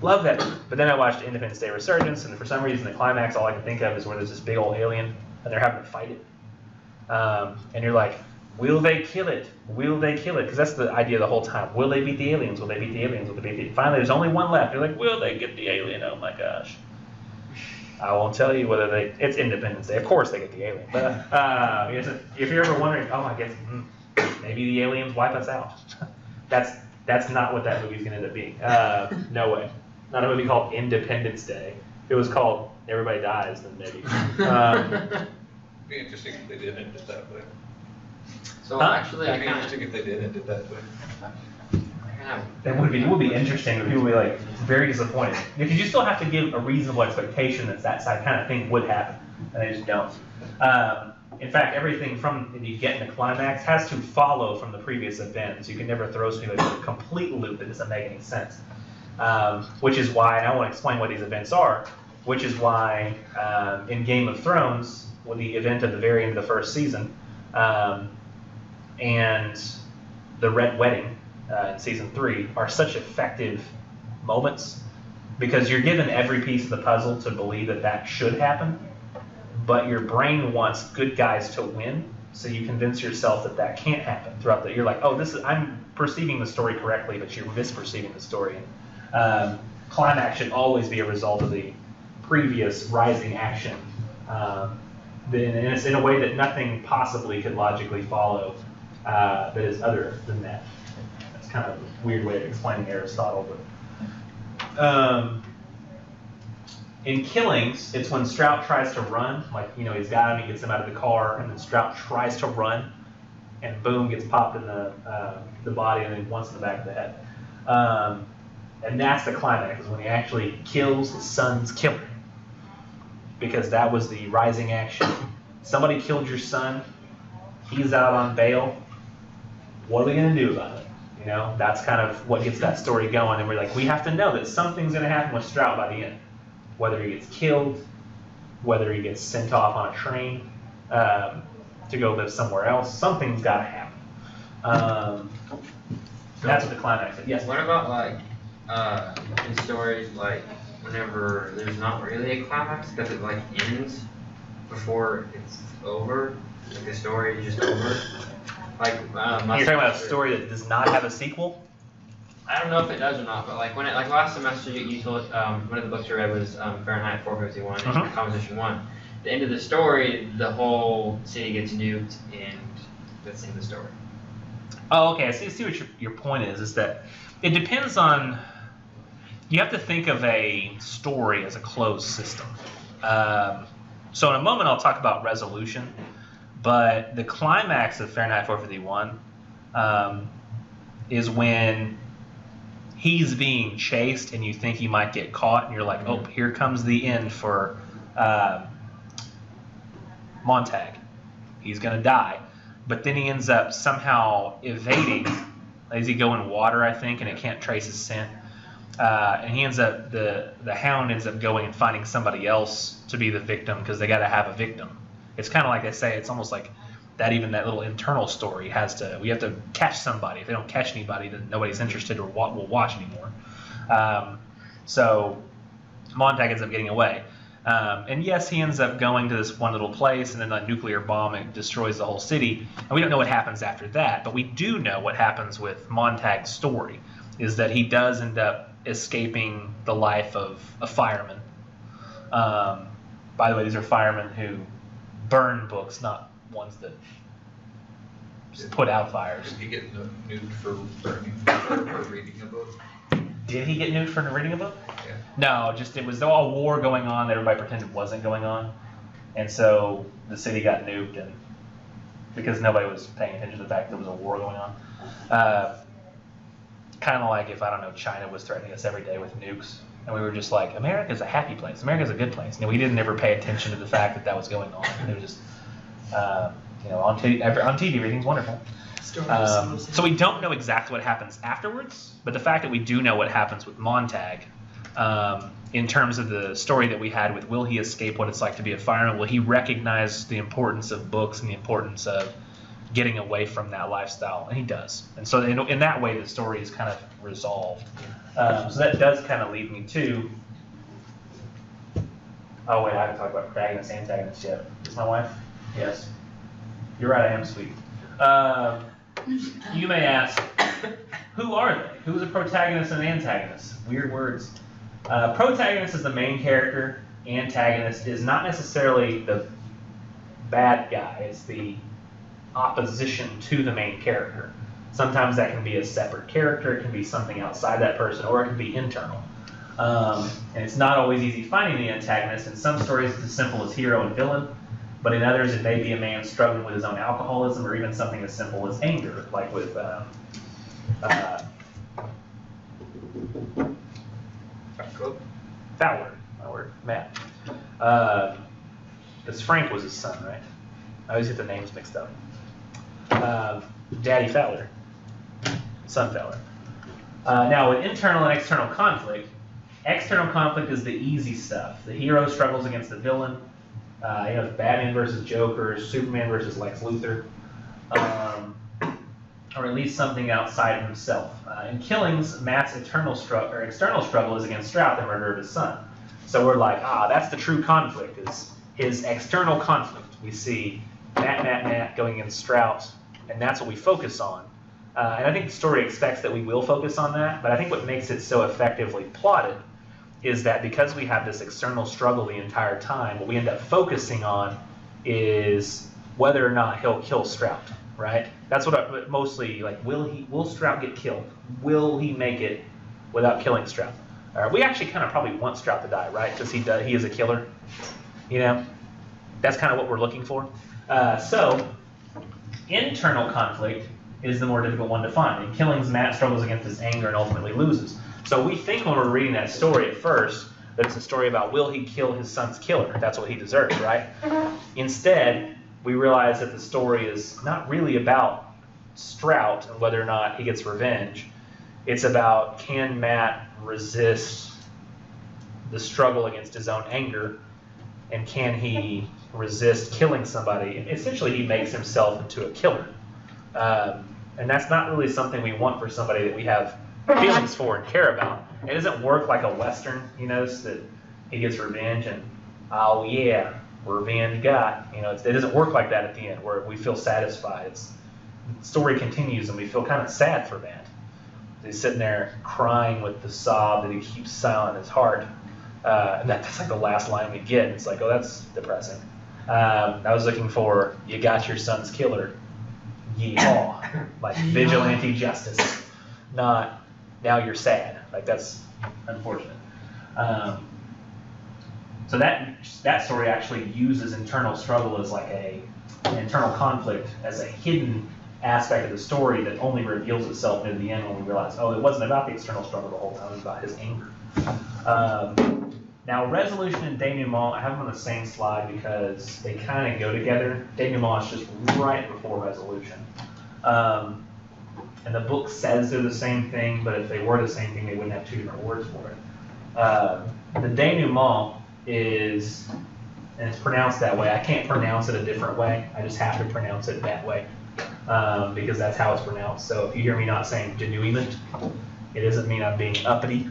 Love that movie. But then I watched Independence Day Resurgence, and for some reason the climax, all I can think of is where there's this big old alien, and they're having to fight it. And you're like, will they kill it? Will they kill it? Because that's the idea the whole time. Will they beat the aliens? Will they beat the aliens? Will they beat the... Finally, there's only one left. You're like, will they get the alien? Oh my gosh. I won't tell you whether they... It's Independence Day. Of course they get the alien. But if you're ever wondering, oh, I guess maybe the aliens wipe us out. That's not what that movie's going to end up being. No way. Not a movie called Independence Day. If it was called Everybody Dies, then maybe. It'd be interesting if they did end it that way. So actually, It'd be interesting if they did end it that way. It would be interesting, but people would be like very disappointed. Because you still have to give a reasonable expectation that that kind of thing would happen, and they just don't. In fact, everything from you get in the climax has to follow from the previous events. You can never throw something like a complete loop that doesn't make any sense. Which is why, and I won't explain what these events are, which is why in Game of Thrones, with the event at the very end of the first season, and the Red Wedding in season 3 are such effective moments because you're given every piece of the puzzle to believe that that should happen, but your brain wants good guys to win, so you convince yourself that that can't happen throughout the. You're like, oh, I'm perceiving the story correctly, but you're misperceiving the story. Climax should always be a result of the previous rising action. In a way that nothing possibly could logically follow that is other than that. That's kind of a weird way of explaining Aristotle. But in Killings, it's when Strout tries to run, like, he's got him, he gets him out of the car, and then Strout tries to run, and boom, gets popped in the body, and then once in the back of the head. And that's the climax, is when he actually kills his son's killer. Because that was the rising action. Somebody killed your son. He's out on bail. What are we going to do about it? That's kind of what gets that story going. And we're like, we have to know that something's going to happen with Strout by the end. Whether he gets killed, whether he gets sent off on a train to go live somewhere else, something's got to happen. That's what the climax is. Yes? What about in stories whenever there's not really a climax because it ends before it's over, the story is just over. You're talking about a story that does not have a sequel? I don't know if it does or not, but when last semester you told one of the books you read was Fahrenheit 451, Composition 1. The end of the story, the whole city gets nuked, and that's the end of the story. Oh, okay. I see what your point is that it depends on. You have to think of a story as a closed system. So in a moment I'll talk about resolution, But the climax of Fahrenheit 451 is when he's being chased and you think he might get caught, and you're like, oh, here comes the end for Montag. He's going to die. But then he ends up somehow evading. As he go in water, I think, and it can't trace his scent. And he ends up, the hound ends up going and finding somebody else to be the victim because they got to have a victim. It's kind of like they say, it's almost like that even that little internal story we have to catch somebody. If they don't catch anybody, then nobody's interested or will watch anymore. So Montag ends up getting away. And yes, he ends up going to this one little place, and then a nuclear bomb destroys the whole city. And we don't know what happens after that, but we do know what happens with Montag's story, is that he does end up escaping the life of a fireman. By the way, these are firemen who burn books, not ones that just put out fires. Did he get nuked for burning or reading a book? Did he get nuked for reading a book? Yeah. No, just it was all war going on that everybody pretended wasn't going on. And so the city got nuked, and because nobody was paying attention to the fact there was a war going on. Kind of like if, I don't know, China was threatening us every day with nukes. And we were just like, America's a happy place. America's a good place. We didn't ever pay attention to the fact that that was going on. It was just, on TV, everything's wonderful. So we don't know exactly what happens afterwards, but the fact that we do know what happens with Montag, in terms of the story that we had with will he escape what it's like to be a fireman, will he recognize the importance of books and the importance of getting away from that lifestyle? And he does. And so in that way, the story is kind of resolved. So that does kind of lead me to, oh wait, I haven't talked about protagonist and antagonist yet. Is my wife? Yes. You're right, I am sweet. You may ask, who are they? Who's a protagonist and an antagonist? Weird words. Protagonist is the main character. Antagonist is not necessarily the bad guy. It's the opposition to the main character. Sometimes that can be a separate character. It can be something outside that person, or it can be internal. And it's not always easy finding the antagonist. In some stories, it's as simple as hero and villain. But in others, it may be a man struggling with his own alcoholism, or even something as simple as anger, like with Fowler, my word, Matt. Because Frank was his son, right? I always get the names mixed up. Daddy Fowler, son Fowler. Now, with internal and external conflict is the easy stuff. The hero struggles against the villain. Batman versus Joker, Superman versus Lex Luthor, or at least something outside of himself. In Killings, Matt's external struggle is against Strout, the murder of his son. So we're like, that's the true conflict, is his external conflict. We see Matt going against Strout, and that's what we focus on. And I think the story expects that we will focus on that, but I think what makes it so effectively plotted is that because we have this external struggle the entire time, what we end up focusing on is whether or not he'll kill Strout, right? That's what mostly, like, will Strout get killed? Will he make it without killing Strout? We actually kind of probably want Strout to die, right? Because he is a killer, That's kind of what we're looking for. So internal conflict is the more difficult one to find. In Killings, Matt struggles against his anger and ultimately loses. So we think when we're reading that story at first that it's a story about will he kill his son's killer? That's what he deserves, right? Instead, we realize that the story is not really about Strout and whether or not he gets revenge. It's about, can Matt resist the struggle against his own anger, and can he resist killing somebody? And essentially, he makes himself into a killer. And that's not really something we want for somebody that we have feelings for and care about. It doesn't work like a Western, that he gets revenge and, oh yeah, revenge got. It doesn't work like that at the end where we feel satisfied. The story continues and we feel kind of sad for Matt. He's sitting there crying with the sob that he keeps silent in his heart. And that's like the last line we get. It's like, oh, that's depressing. I was looking for, you got your son's killer. Yeehaw. Like vigilante justice. Not, now you're sad. Like, that's unfortunate. So that story actually uses internal struggle as like an internal conflict as a hidden aspect of the story that only reveals itself near the end when we realize, oh, it wasn't about the external struggle the whole time, it was about his anger. Now, resolution and denouement, I have them on the same slide because they kind of go together. Denouement is just right before resolution. And the book says they're the same thing, but if they were the same thing, they wouldn't have two different words for it. The denouement is, and it's pronounced that way. I can't pronounce it a different way. I just have to pronounce it that way because that's how it's pronounced. So if you hear me not saying denouement, it doesn't mean I'm being uppity.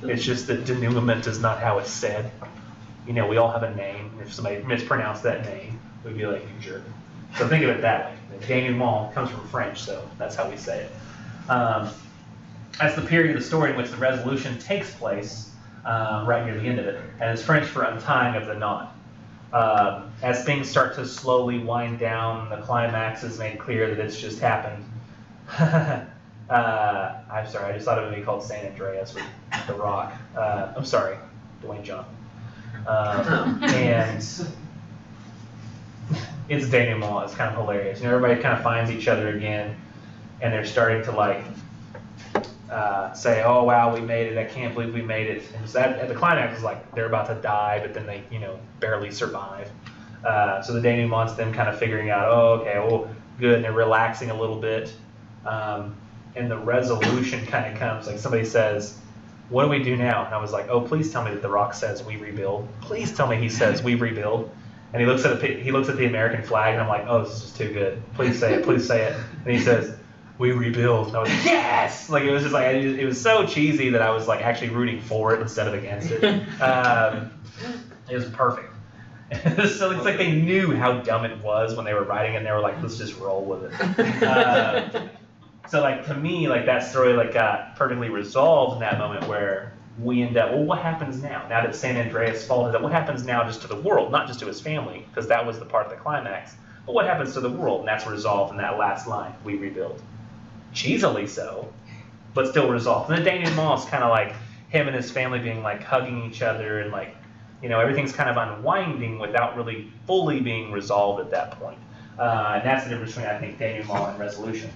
It's just that denouement is not how it's said. You know, we all have a name. If somebody mispronounced that name, we'd be like, you jerk. So think of it that way. The denouement comes from French, so that's how we say it. That's the period of the story in which the resolution takes place right near the end of it. And it's French for untying of the knot. As things start to slowly wind down, the climax is made clear that it's just happened. I'm sorry, I just thought of a movie called San Andreas with The Rock. I'm sorry, Dwayne Johnson. And it's denouement. It's kind of hilarious. You know, everybody kind of finds each other again, and they're starting to like say, "Oh wow, we made it! I can't believe we made it!" And so at the climax is like they're about to die, but then they, you know, barely survive. So the denouement's them kind of figuring out, "Oh, okay, well, good," and they're relaxing a little bit. And the resolution kind of comes, like somebody says, "What do we do now?" And I was like, "Oh, please tell me that The Rock says we rebuild. Please tell me he says we rebuild." And he looks at the American flag, and I'm like, "Oh, this is just too good. Please say it. Please say it." And he says, "We rebuild." And I was like, "Yes!" Like it was just like it was so cheesy that I was like actually rooting for it instead of against it. It was perfect. So it's like they knew how dumb it was when they were writing it, and they were like, "Let's just roll with it." So like to me, like that story like got perfectly resolved in that moment where we end up, well, what happens now? Now that San Andreas falls, what happens now just to the world, not just to his family, because that was the part of the climax, but what happens to the world? And that's resolved in that last line, we rebuild. Cheesily so, but still resolved. And the denouement is kind of like him and his family being like hugging each other and like, you know, everything's kind of unwinding without really fully being resolved at that point. And that's the difference between, I think, denouement and resolution.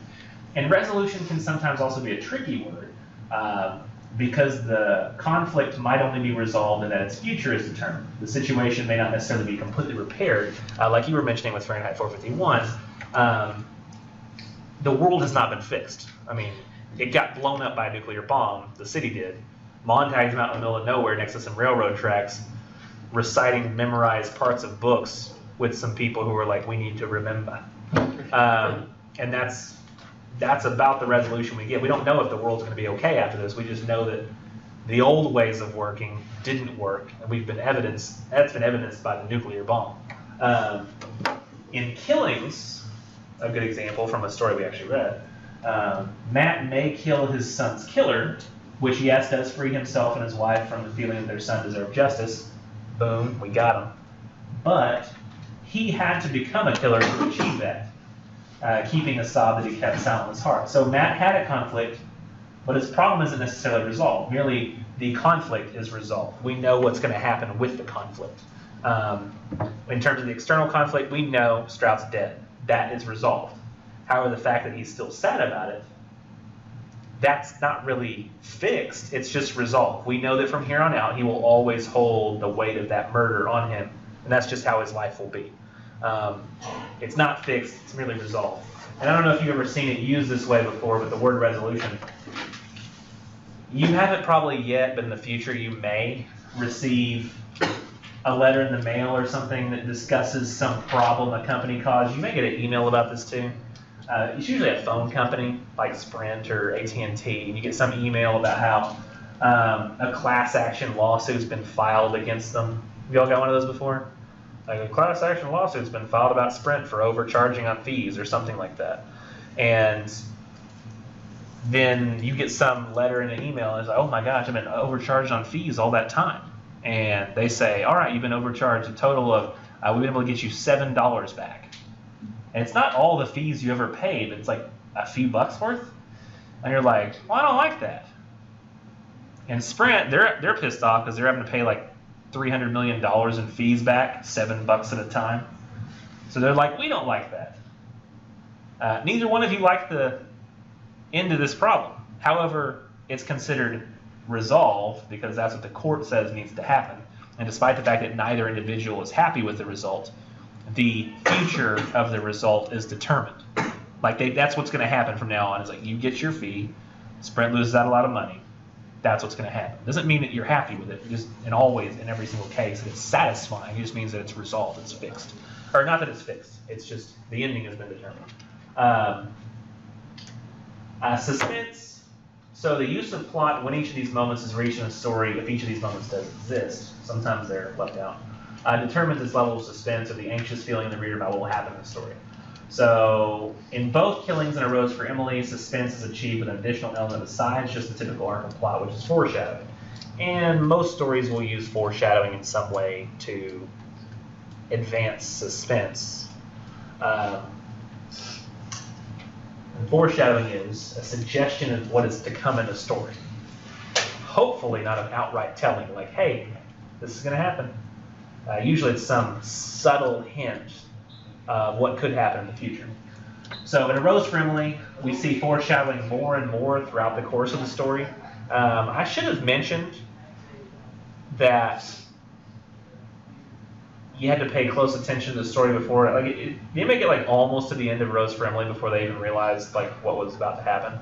And resolution can sometimes also be a tricky word because the conflict might only be resolved and that its future is determined. The situation may not necessarily be completely repaired. Like you were mentioning with Fahrenheit 451, the world has not been fixed. I mean, it got blown up by a nuclear bomb. The city did. Montag's out in the middle of nowhere next to some railroad tracks reciting memorized parts of books with some people who were like, we need to remember. And that's about the resolution we get. We don't know if the world's going to be okay after this. We just know that the old ways of working didn't work, and that's been evidenced by the nuclear bomb. In Killings, a good example from a story we actually read, Matt may kill his son's killer, which yes, does free himself and his wife from the feeling that their son deserved justice. Boom, we got him. But he had to become a killer to achieve that. Keeping a sob that he kept silent in his heart. So Matt had a conflict, but his problem isn't necessarily resolved. Merely the conflict is resolved. We know what's going to happen with the conflict. In terms of the external conflict, we know Strout's dead. That is resolved. However, the fact that he's still sad about it, that's not really fixed. It's just resolved. We know that from here on out, he will always hold the weight of that murder on him, and that's just how his life will be. It's not fixed, it's merely resolved. And I don't know if you've ever seen it used this way before, but the word resolution, you haven't probably yet, but in the future you may receive a letter in the mail or something that discusses some problem a company caused. You may get an email about this too. It's usually a phone company like Sprint or AT&T, and you get some email about how a class action lawsuit's been filed against them. Have y'all got one of those before? Like a class action lawsuit's been filed about Sprint for overcharging on fees or something like that. And then you get some letter in an email and it's like, oh my gosh, I've been overcharged on fees all that time. And they say, all right, you've been overcharged a total of, we've been able to get you $7 back. And it's not all the fees you ever paid, but it's like a few bucks worth. And you're like, well, I don't like that. And Sprint, they're pissed off because they're having to pay like $300 million in fees back, $7 at a time. So they're like, we don't like that. Neither one of you like the end of this problem. However, it's considered resolved because that's what the court says needs to happen. And despite the fact that neither individual is happy with the result, the future of the result is determined. Like that's what's going to happen from now on. Is like you get your fee, Sprint loses out a lot of money. That's what's going to happen. Doesn't mean that you're happy with it. Just in always in every single case, it's satisfying. It just means that it's resolved. It's fixed, or not that it's fixed. It's just the ending has been determined. Suspense. So the use of plot when each of these moments is reached in a story, if each of these moments does exist, sometimes they're left out, determines its level of suspense or the anxious feeling in the reader about what will happen in the story. So in both Killings and A Rose for Emily, suspense is achieved with an additional element besides just the typical arc of plot, which is foreshadowing. And most stories will use foreshadowing in some way to advance suspense. And foreshadowing is a suggestion of what is to come in the story. Hopefully not an outright telling, like, hey, this is going to happen. Usually it's some subtle hint of what could happen in the future. So in A Rose for Emily, we see foreshadowing more and more throughout the course of the story. I should have mentioned that you had to pay close attention to the story before. Like they make it like almost to the end of Rose for Emily before they even realized like what was about to happen.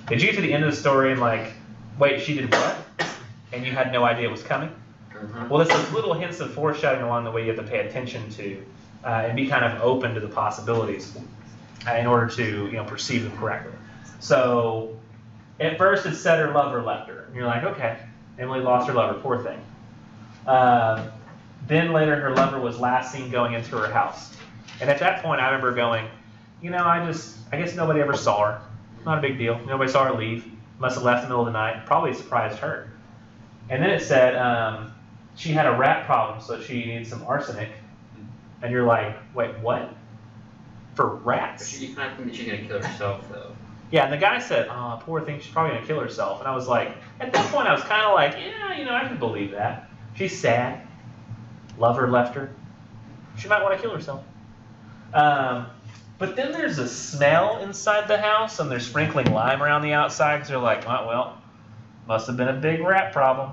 Did you get to the end of the story and like, wait, she did what? And you had no idea it was coming? Well, there's those little hints of foreshadowing along the way you have to pay attention to and be kind of open to the possibilities in order to perceive them correctly. So at first it said her lover left her. And you're like, okay, Emily lost her lover, poor thing. Then later her lover was last seen going into her house. And at that point I remember going, I guess nobody ever saw her. Not a big deal. Nobody saw her leave. Must have left in the middle of the night. Probably surprised her. And then it said she had a rat problem, so she needed some arsenic. And you're like, wait, what? For rats? You kind of think that she's going to kill herself, though. Yeah, and the guy said, oh, poor thing, she's probably going to kill herself. And I was like, at that point I was kind of like, yeah, I can believe that. She's sad. Lover left her. She might want to kill herself. But then there's a smell inside the house, and they're sprinkling lime around the outside, because they're like, oh, well, must have been a big rat problem.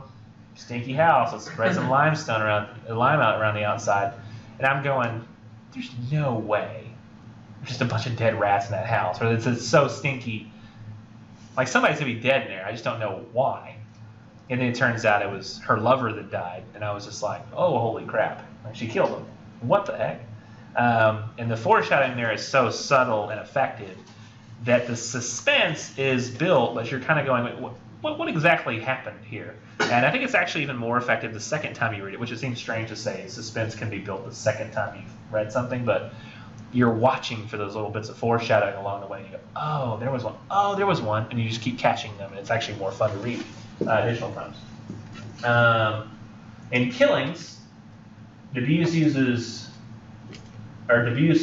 Stinky house. Let's spread some lime out around the outside. And I'm going, there's no way. There's just a bunch of dead rats in that house. Or it's so stinky. Like somebody's going to be dead in there. I just don't know why. And then it turns out it was her lover that died. And I was just like, oh, holy crap. And she killed him. What the heck? And the foreshadowing there is so subtle and effective that the suspense is built, but you're kind of going, what exactly happened here? And I think it's actually even more effective the second time you read it, which it seems strange to say. Suspense can be built the second time you've read something, but you're watching for those little bits of foreshadowing along the way. And you go, oh, there was one. Oh, there was one. And you just keep catching them, and it's actually more fun to read additional times. In Killings, Dubusse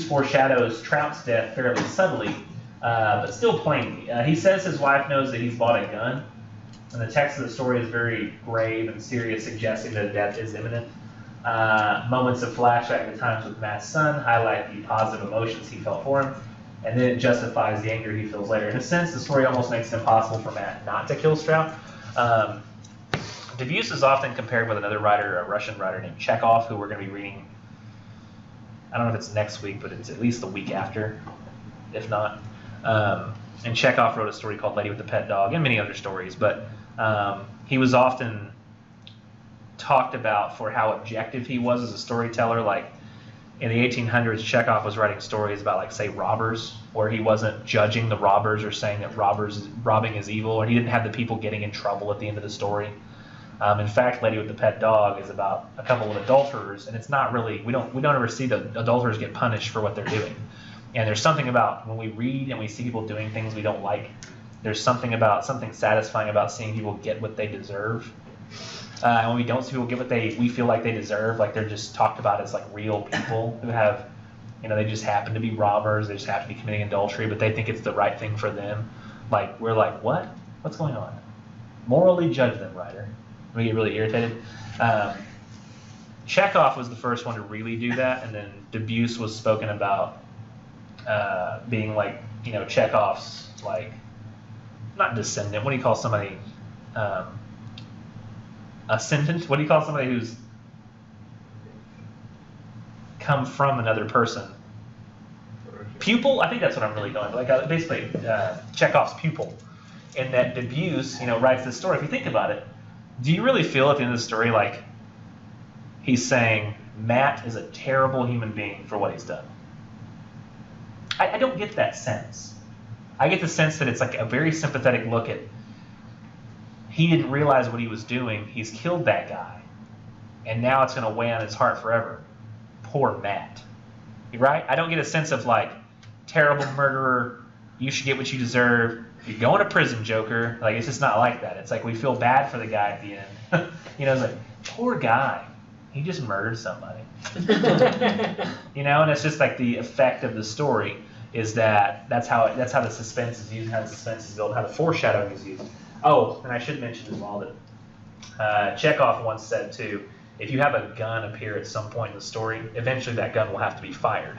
foreshadows Trout's death fairly subtly, but still plainly. He says his wife knows that he's bought a gun, and the text of the story is very grave and serious, suggesting that death is imminent. Moments of flashback to times with Matt's son highlight the positive emotions he felt for him, and then it justifies the anger he feels later. In a sense, the story almost makes it impossible for Matt not to kill Strout. Dubusse is often compared with another writer, a Russian writer named Chekhov, who we're going to be reading. I don't know if it's next week, but it's at least the week after, if not. And Chekhov wrote a story called Lady with the Pet Dog, and many other stories, but he was often talked about for how objective he was as a storyteller. Like in the 1800s, Chekhov was writing stories about, like, say, robbers, where he wasn't judging the robbers or saying that robbing is evil, or he didn't have the people getting in trouble at the end of the story. In fact, Lady with the Pet Dog is about a couple of adulterers, and it's not really, we don't ever see the adulterers get punished for what they're doing. And there's something about when we read and we see people doing things we don't like, there's something satisfying about seeing people get what they deserve. And when we don't see people get what we feel like they deserve, like they're just talked about as like real people who have, they just happen to be robbers, they just happen to be committing adultery, but they think it's the right thing for them. Like, we're like, what? What's going on? Morally judge them, writer. We get really irritated. Chekhov was the first one to really do that, and then Debus was spoken about being like, Chekhov's like, not descendant. What do you call somebody? Ascendant. What do you call somebody who's come from another person? Pupil. I think that's what I'm really going. Like basically Chekhov's pupil. And that Debus, writes this story. If you think about it, do you really feel at the end of the story like he's saying Matt is a terrible human being for what he's done? I don't get that sense. I get the sense that it's like a very sympathetic look at he didn't realize what he was doing. He's killed that guy. And now it's going to weigh on his heart forever. Poor Matt. Right? I don't get a sense of like, terrible murderer, you should get what you deserve. You're going to prison, Joker. Like, it's just not like that. It's like we feel bad for the guy at the end. It's like, poor guy. He just murdered somebody. And it's just like the effect of the story is that's how the suspense is used, how the suspense is built, how the foreshadowing is used. Oh, and I should mention as well that Chekhov once said too, if you have a gun appear at some point in the story, eventually that gun will have to be fired.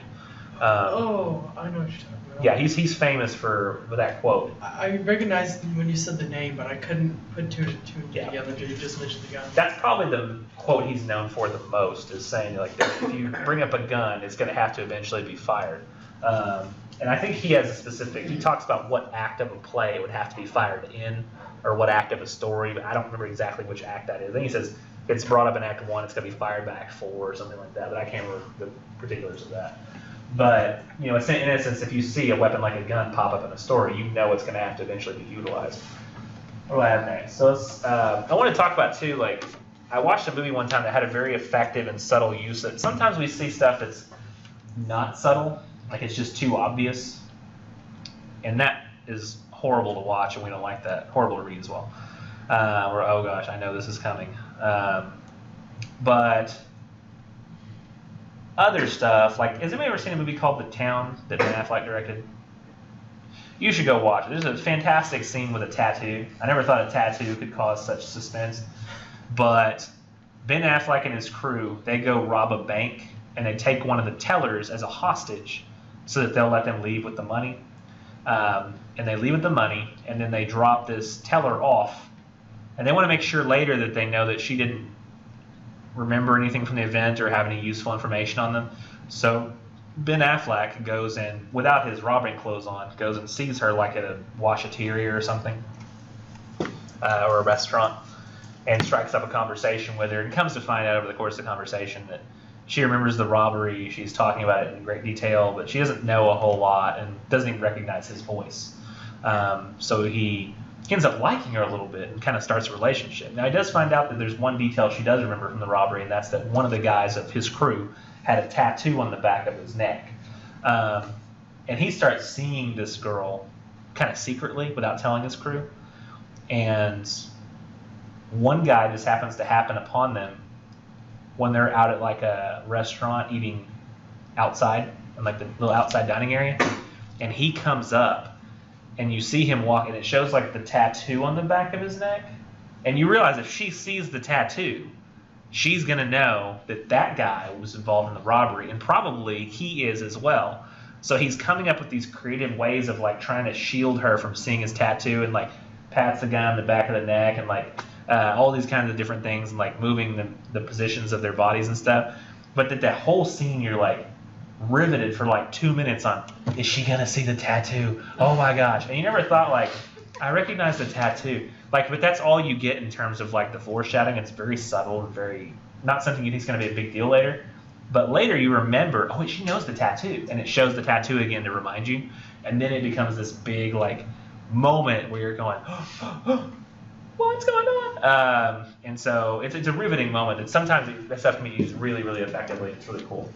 I know what you're talking about. Yeah, he's famous for that quote. I recognized when you said the name, but I couldn't put two and two together until you just mentioned the gun. That's probably the quote he's known for the most, is saying like, if you bring up a gun, it's going to have to eventually be fired. And I think he has a specific, he talks about what act of a play it would have to be fired in, or what act of a story, but I don't remember exactly which act that is. I think he says if it's brought up in Act 1, it's going to be fired by Act 4 or something like that, but I can't remember the particulars of that. But, in essence, if you see a weapon like a gun pop up in a story, you know it's going to have to eventually be utilized. What do I have next? So I want to talk about, too, like, I watched a movie one time that had a very effective and subtle use. That sometimes we see stuff that's not subtle, like it's just too obvious. And that is horrible to watch, and we don't like that. Horrible to read as well. Or, oh gosh, I know this is coming. But other stuff, like, has anybody ever seen a movie called The Town that Ben Affleck directed? You should go watch it. There's a fantastic scene with a tattoo. I never thought a tattoo could cause such suspense. But Ben Affleck and his crew, they go rob a bank, and they take one of the tellers as a hostage so that they'll let them leave with the money. And they leave with the money, and then they drop this teller off. And they want to make sure later that they know that she didn't remember anything from the event or have any useful information on them. So Ben Affleck goes in, without his robbing clothes on, goes and sees her like at a washateria or something, or a restaurant, and strikes up a conversation with her, and comes to find out over the course of the conversation that she remembers the robbery, she's talking about it in great detail, but she doesn't know a whole lot and doesn't even recognize his voice. So he ends up liking her a little bit and kind of starts a relationship. Now, he does find out that there's one detail she does remember from the robbery, and that's that one of the guys of his crew had a tattoo on the back of his neck. And he starts seeing this girl kind of secretly without telling his crew. And one guy just happens to happen upon them when they're out at like a restaurant eating outside in like the little outside dining area. And he comes up, and you see him walk, and it shows like the tattoo on the back of his neck. And you realize if she sees the tattoo, she's going to know that that guy was involved in the robbery, and probably he is as well. So he's coming up with these creative ways of like trying to shield her from seeing his tattoo, and like pats the guy on the back of the neck, and like all these kinds of different things, and like moving the positions of their bodies and stuff. But that whole scene, you're like riveted for like 2 minutes on, is she gonna see the tattoo? Oh my gosh. And you never thought like, I recognize the tattoo. Like, but that's all you get in terms of like the foreshadowing. It's very subtle and very, not something you think is gonna be a big deal later. But later you remember, oh wait, she knows the tattoo. And it shows the tattoo again to remind you. And then it becomes this big like moment where you're going, what's going on? And so it's a riveting moment. And sometimes that stuff can be used really, really effectively. It's really cool.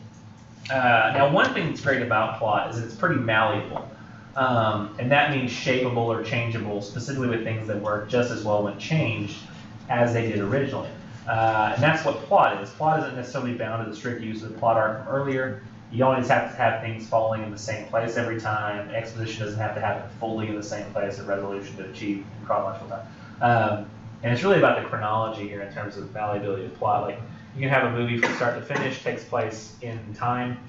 Now, one thing that's great about plot is it's pretty malleable. And that means shapeable or changeable, specifically with things that work just as well when changed as they did originally. And that's what plot is. Plot isn't necessarily bound to the strict use of the plot arc from earlier. You don't just have to have things falling in the same place every time. Exposition doesn't have to happen fully in the same place at resolution to achieve chronological time. And it's really about the chronology here in terms of malleability of plot. Like, You can have a movie from start to finish, takes place in time,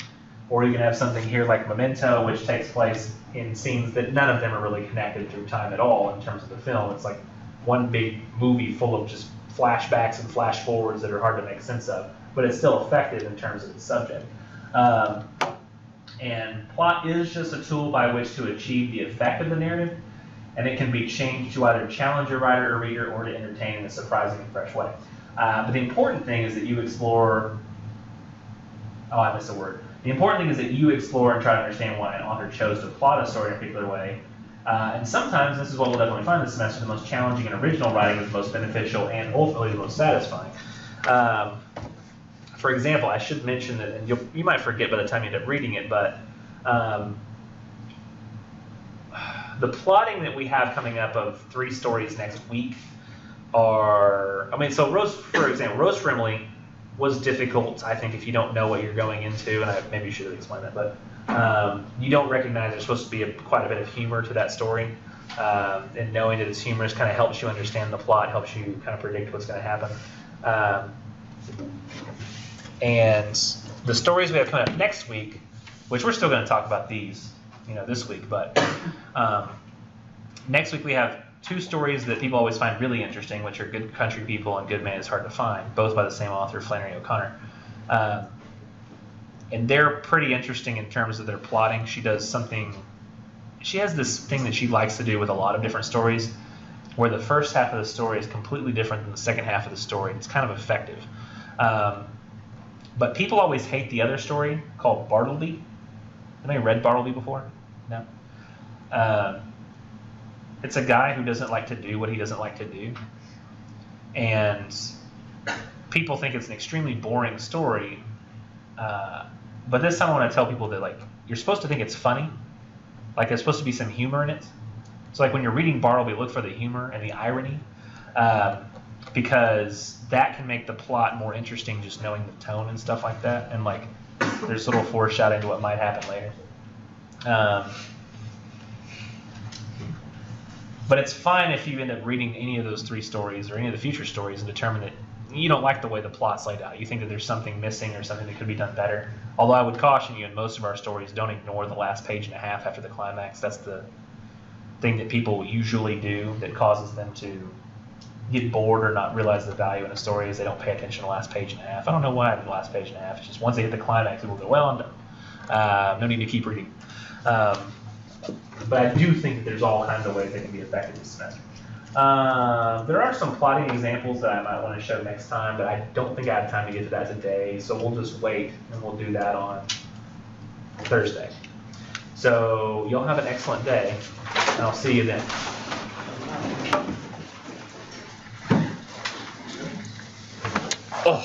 or you can have something here like Memento, which takes place in scenes that none of them are really connected through time at all in terms of the film. It's like one big movie full of just flashbacks and flash forwards that are hard to make sense of, but it's still effective in terms of its subject. And plot is just a tool by which to achieve the effect of the narrative, and it can be changed to either challenge your writer or reader or to entertain in a surprising and fresh way. But the important thing is that you explore, oh, I missed a word. The important thing is that you explore and try to understand why an author chose to plot a story in a particular way. And sometimes, this is what we'll definitely find this semester, the most challenging and original writing is the most beneficial and ultimately the most satisfying. For example, I should mention that, and you might forget by the time you end up reading it, but the plotting that we have coming up of 3 stories next week are, I mean, so Rose, for example, Rose for Emily was difficult, I think, if you don't know what you're going into, and maybe you should have explained that, but you don't recognize there's supposed to be quite a bit of humor to that story, and knowing that it's humorous kind of helps you understand the plot, helps you kind of predict what's going to happen. And the stories we have coming up next week, which we're still going to talk about these, this week, but next week we have 2 stories that people always find really interesting, which are Good Country People and Good Man is Hard to Find, both by the same author, Flannery O'Connor. And they're pretty interesting in terms of their plotting. She has this thing that she likes to do with a lot of different stories, where the first half of the story is completely different than the second half of the story. It's kind of effective. But people always hate the other story called Bartleby. Anybody read Bartleby before? No? It's a guy who doesn't like to do what he doesn't like to do. And people think it's an extremely boring story. But this time I want to tell people that, like, you're supposed to think it's funny. Like, there's supposed to be some humor in it. So, like, when you're reading Bartleby, look for the humor and the irony. Because that can make the plot more interesting, just knowing the tone and stuff like that. And, like, there's a little foreshadowing to what might happen later. But it's fine if you end up reading any of those 3 stories or any of the future stories and determine that you don't like the way the plot's laid out. You think that there's something missing or something that could be done better. Although I would caution you, in most of our stories, don't ignore the last page and a half after the climax. That's the thing that people usually do that causes them to get bored or not realize the value in a story, is they don't pay attention to the last page and a half. I don't know why the last page and a half. It's just once they hit the climax, people go, well, I'm done. No need to keep reading. But I do think that there's all kinds of ways they can be effective this semester. There are some plotting examples that I might want to show next time, but I don't think I have time to get to that today, so we'll just wait and we'll do that on Thursday. So you'll have an excellent day, and I'll see you then. Oh.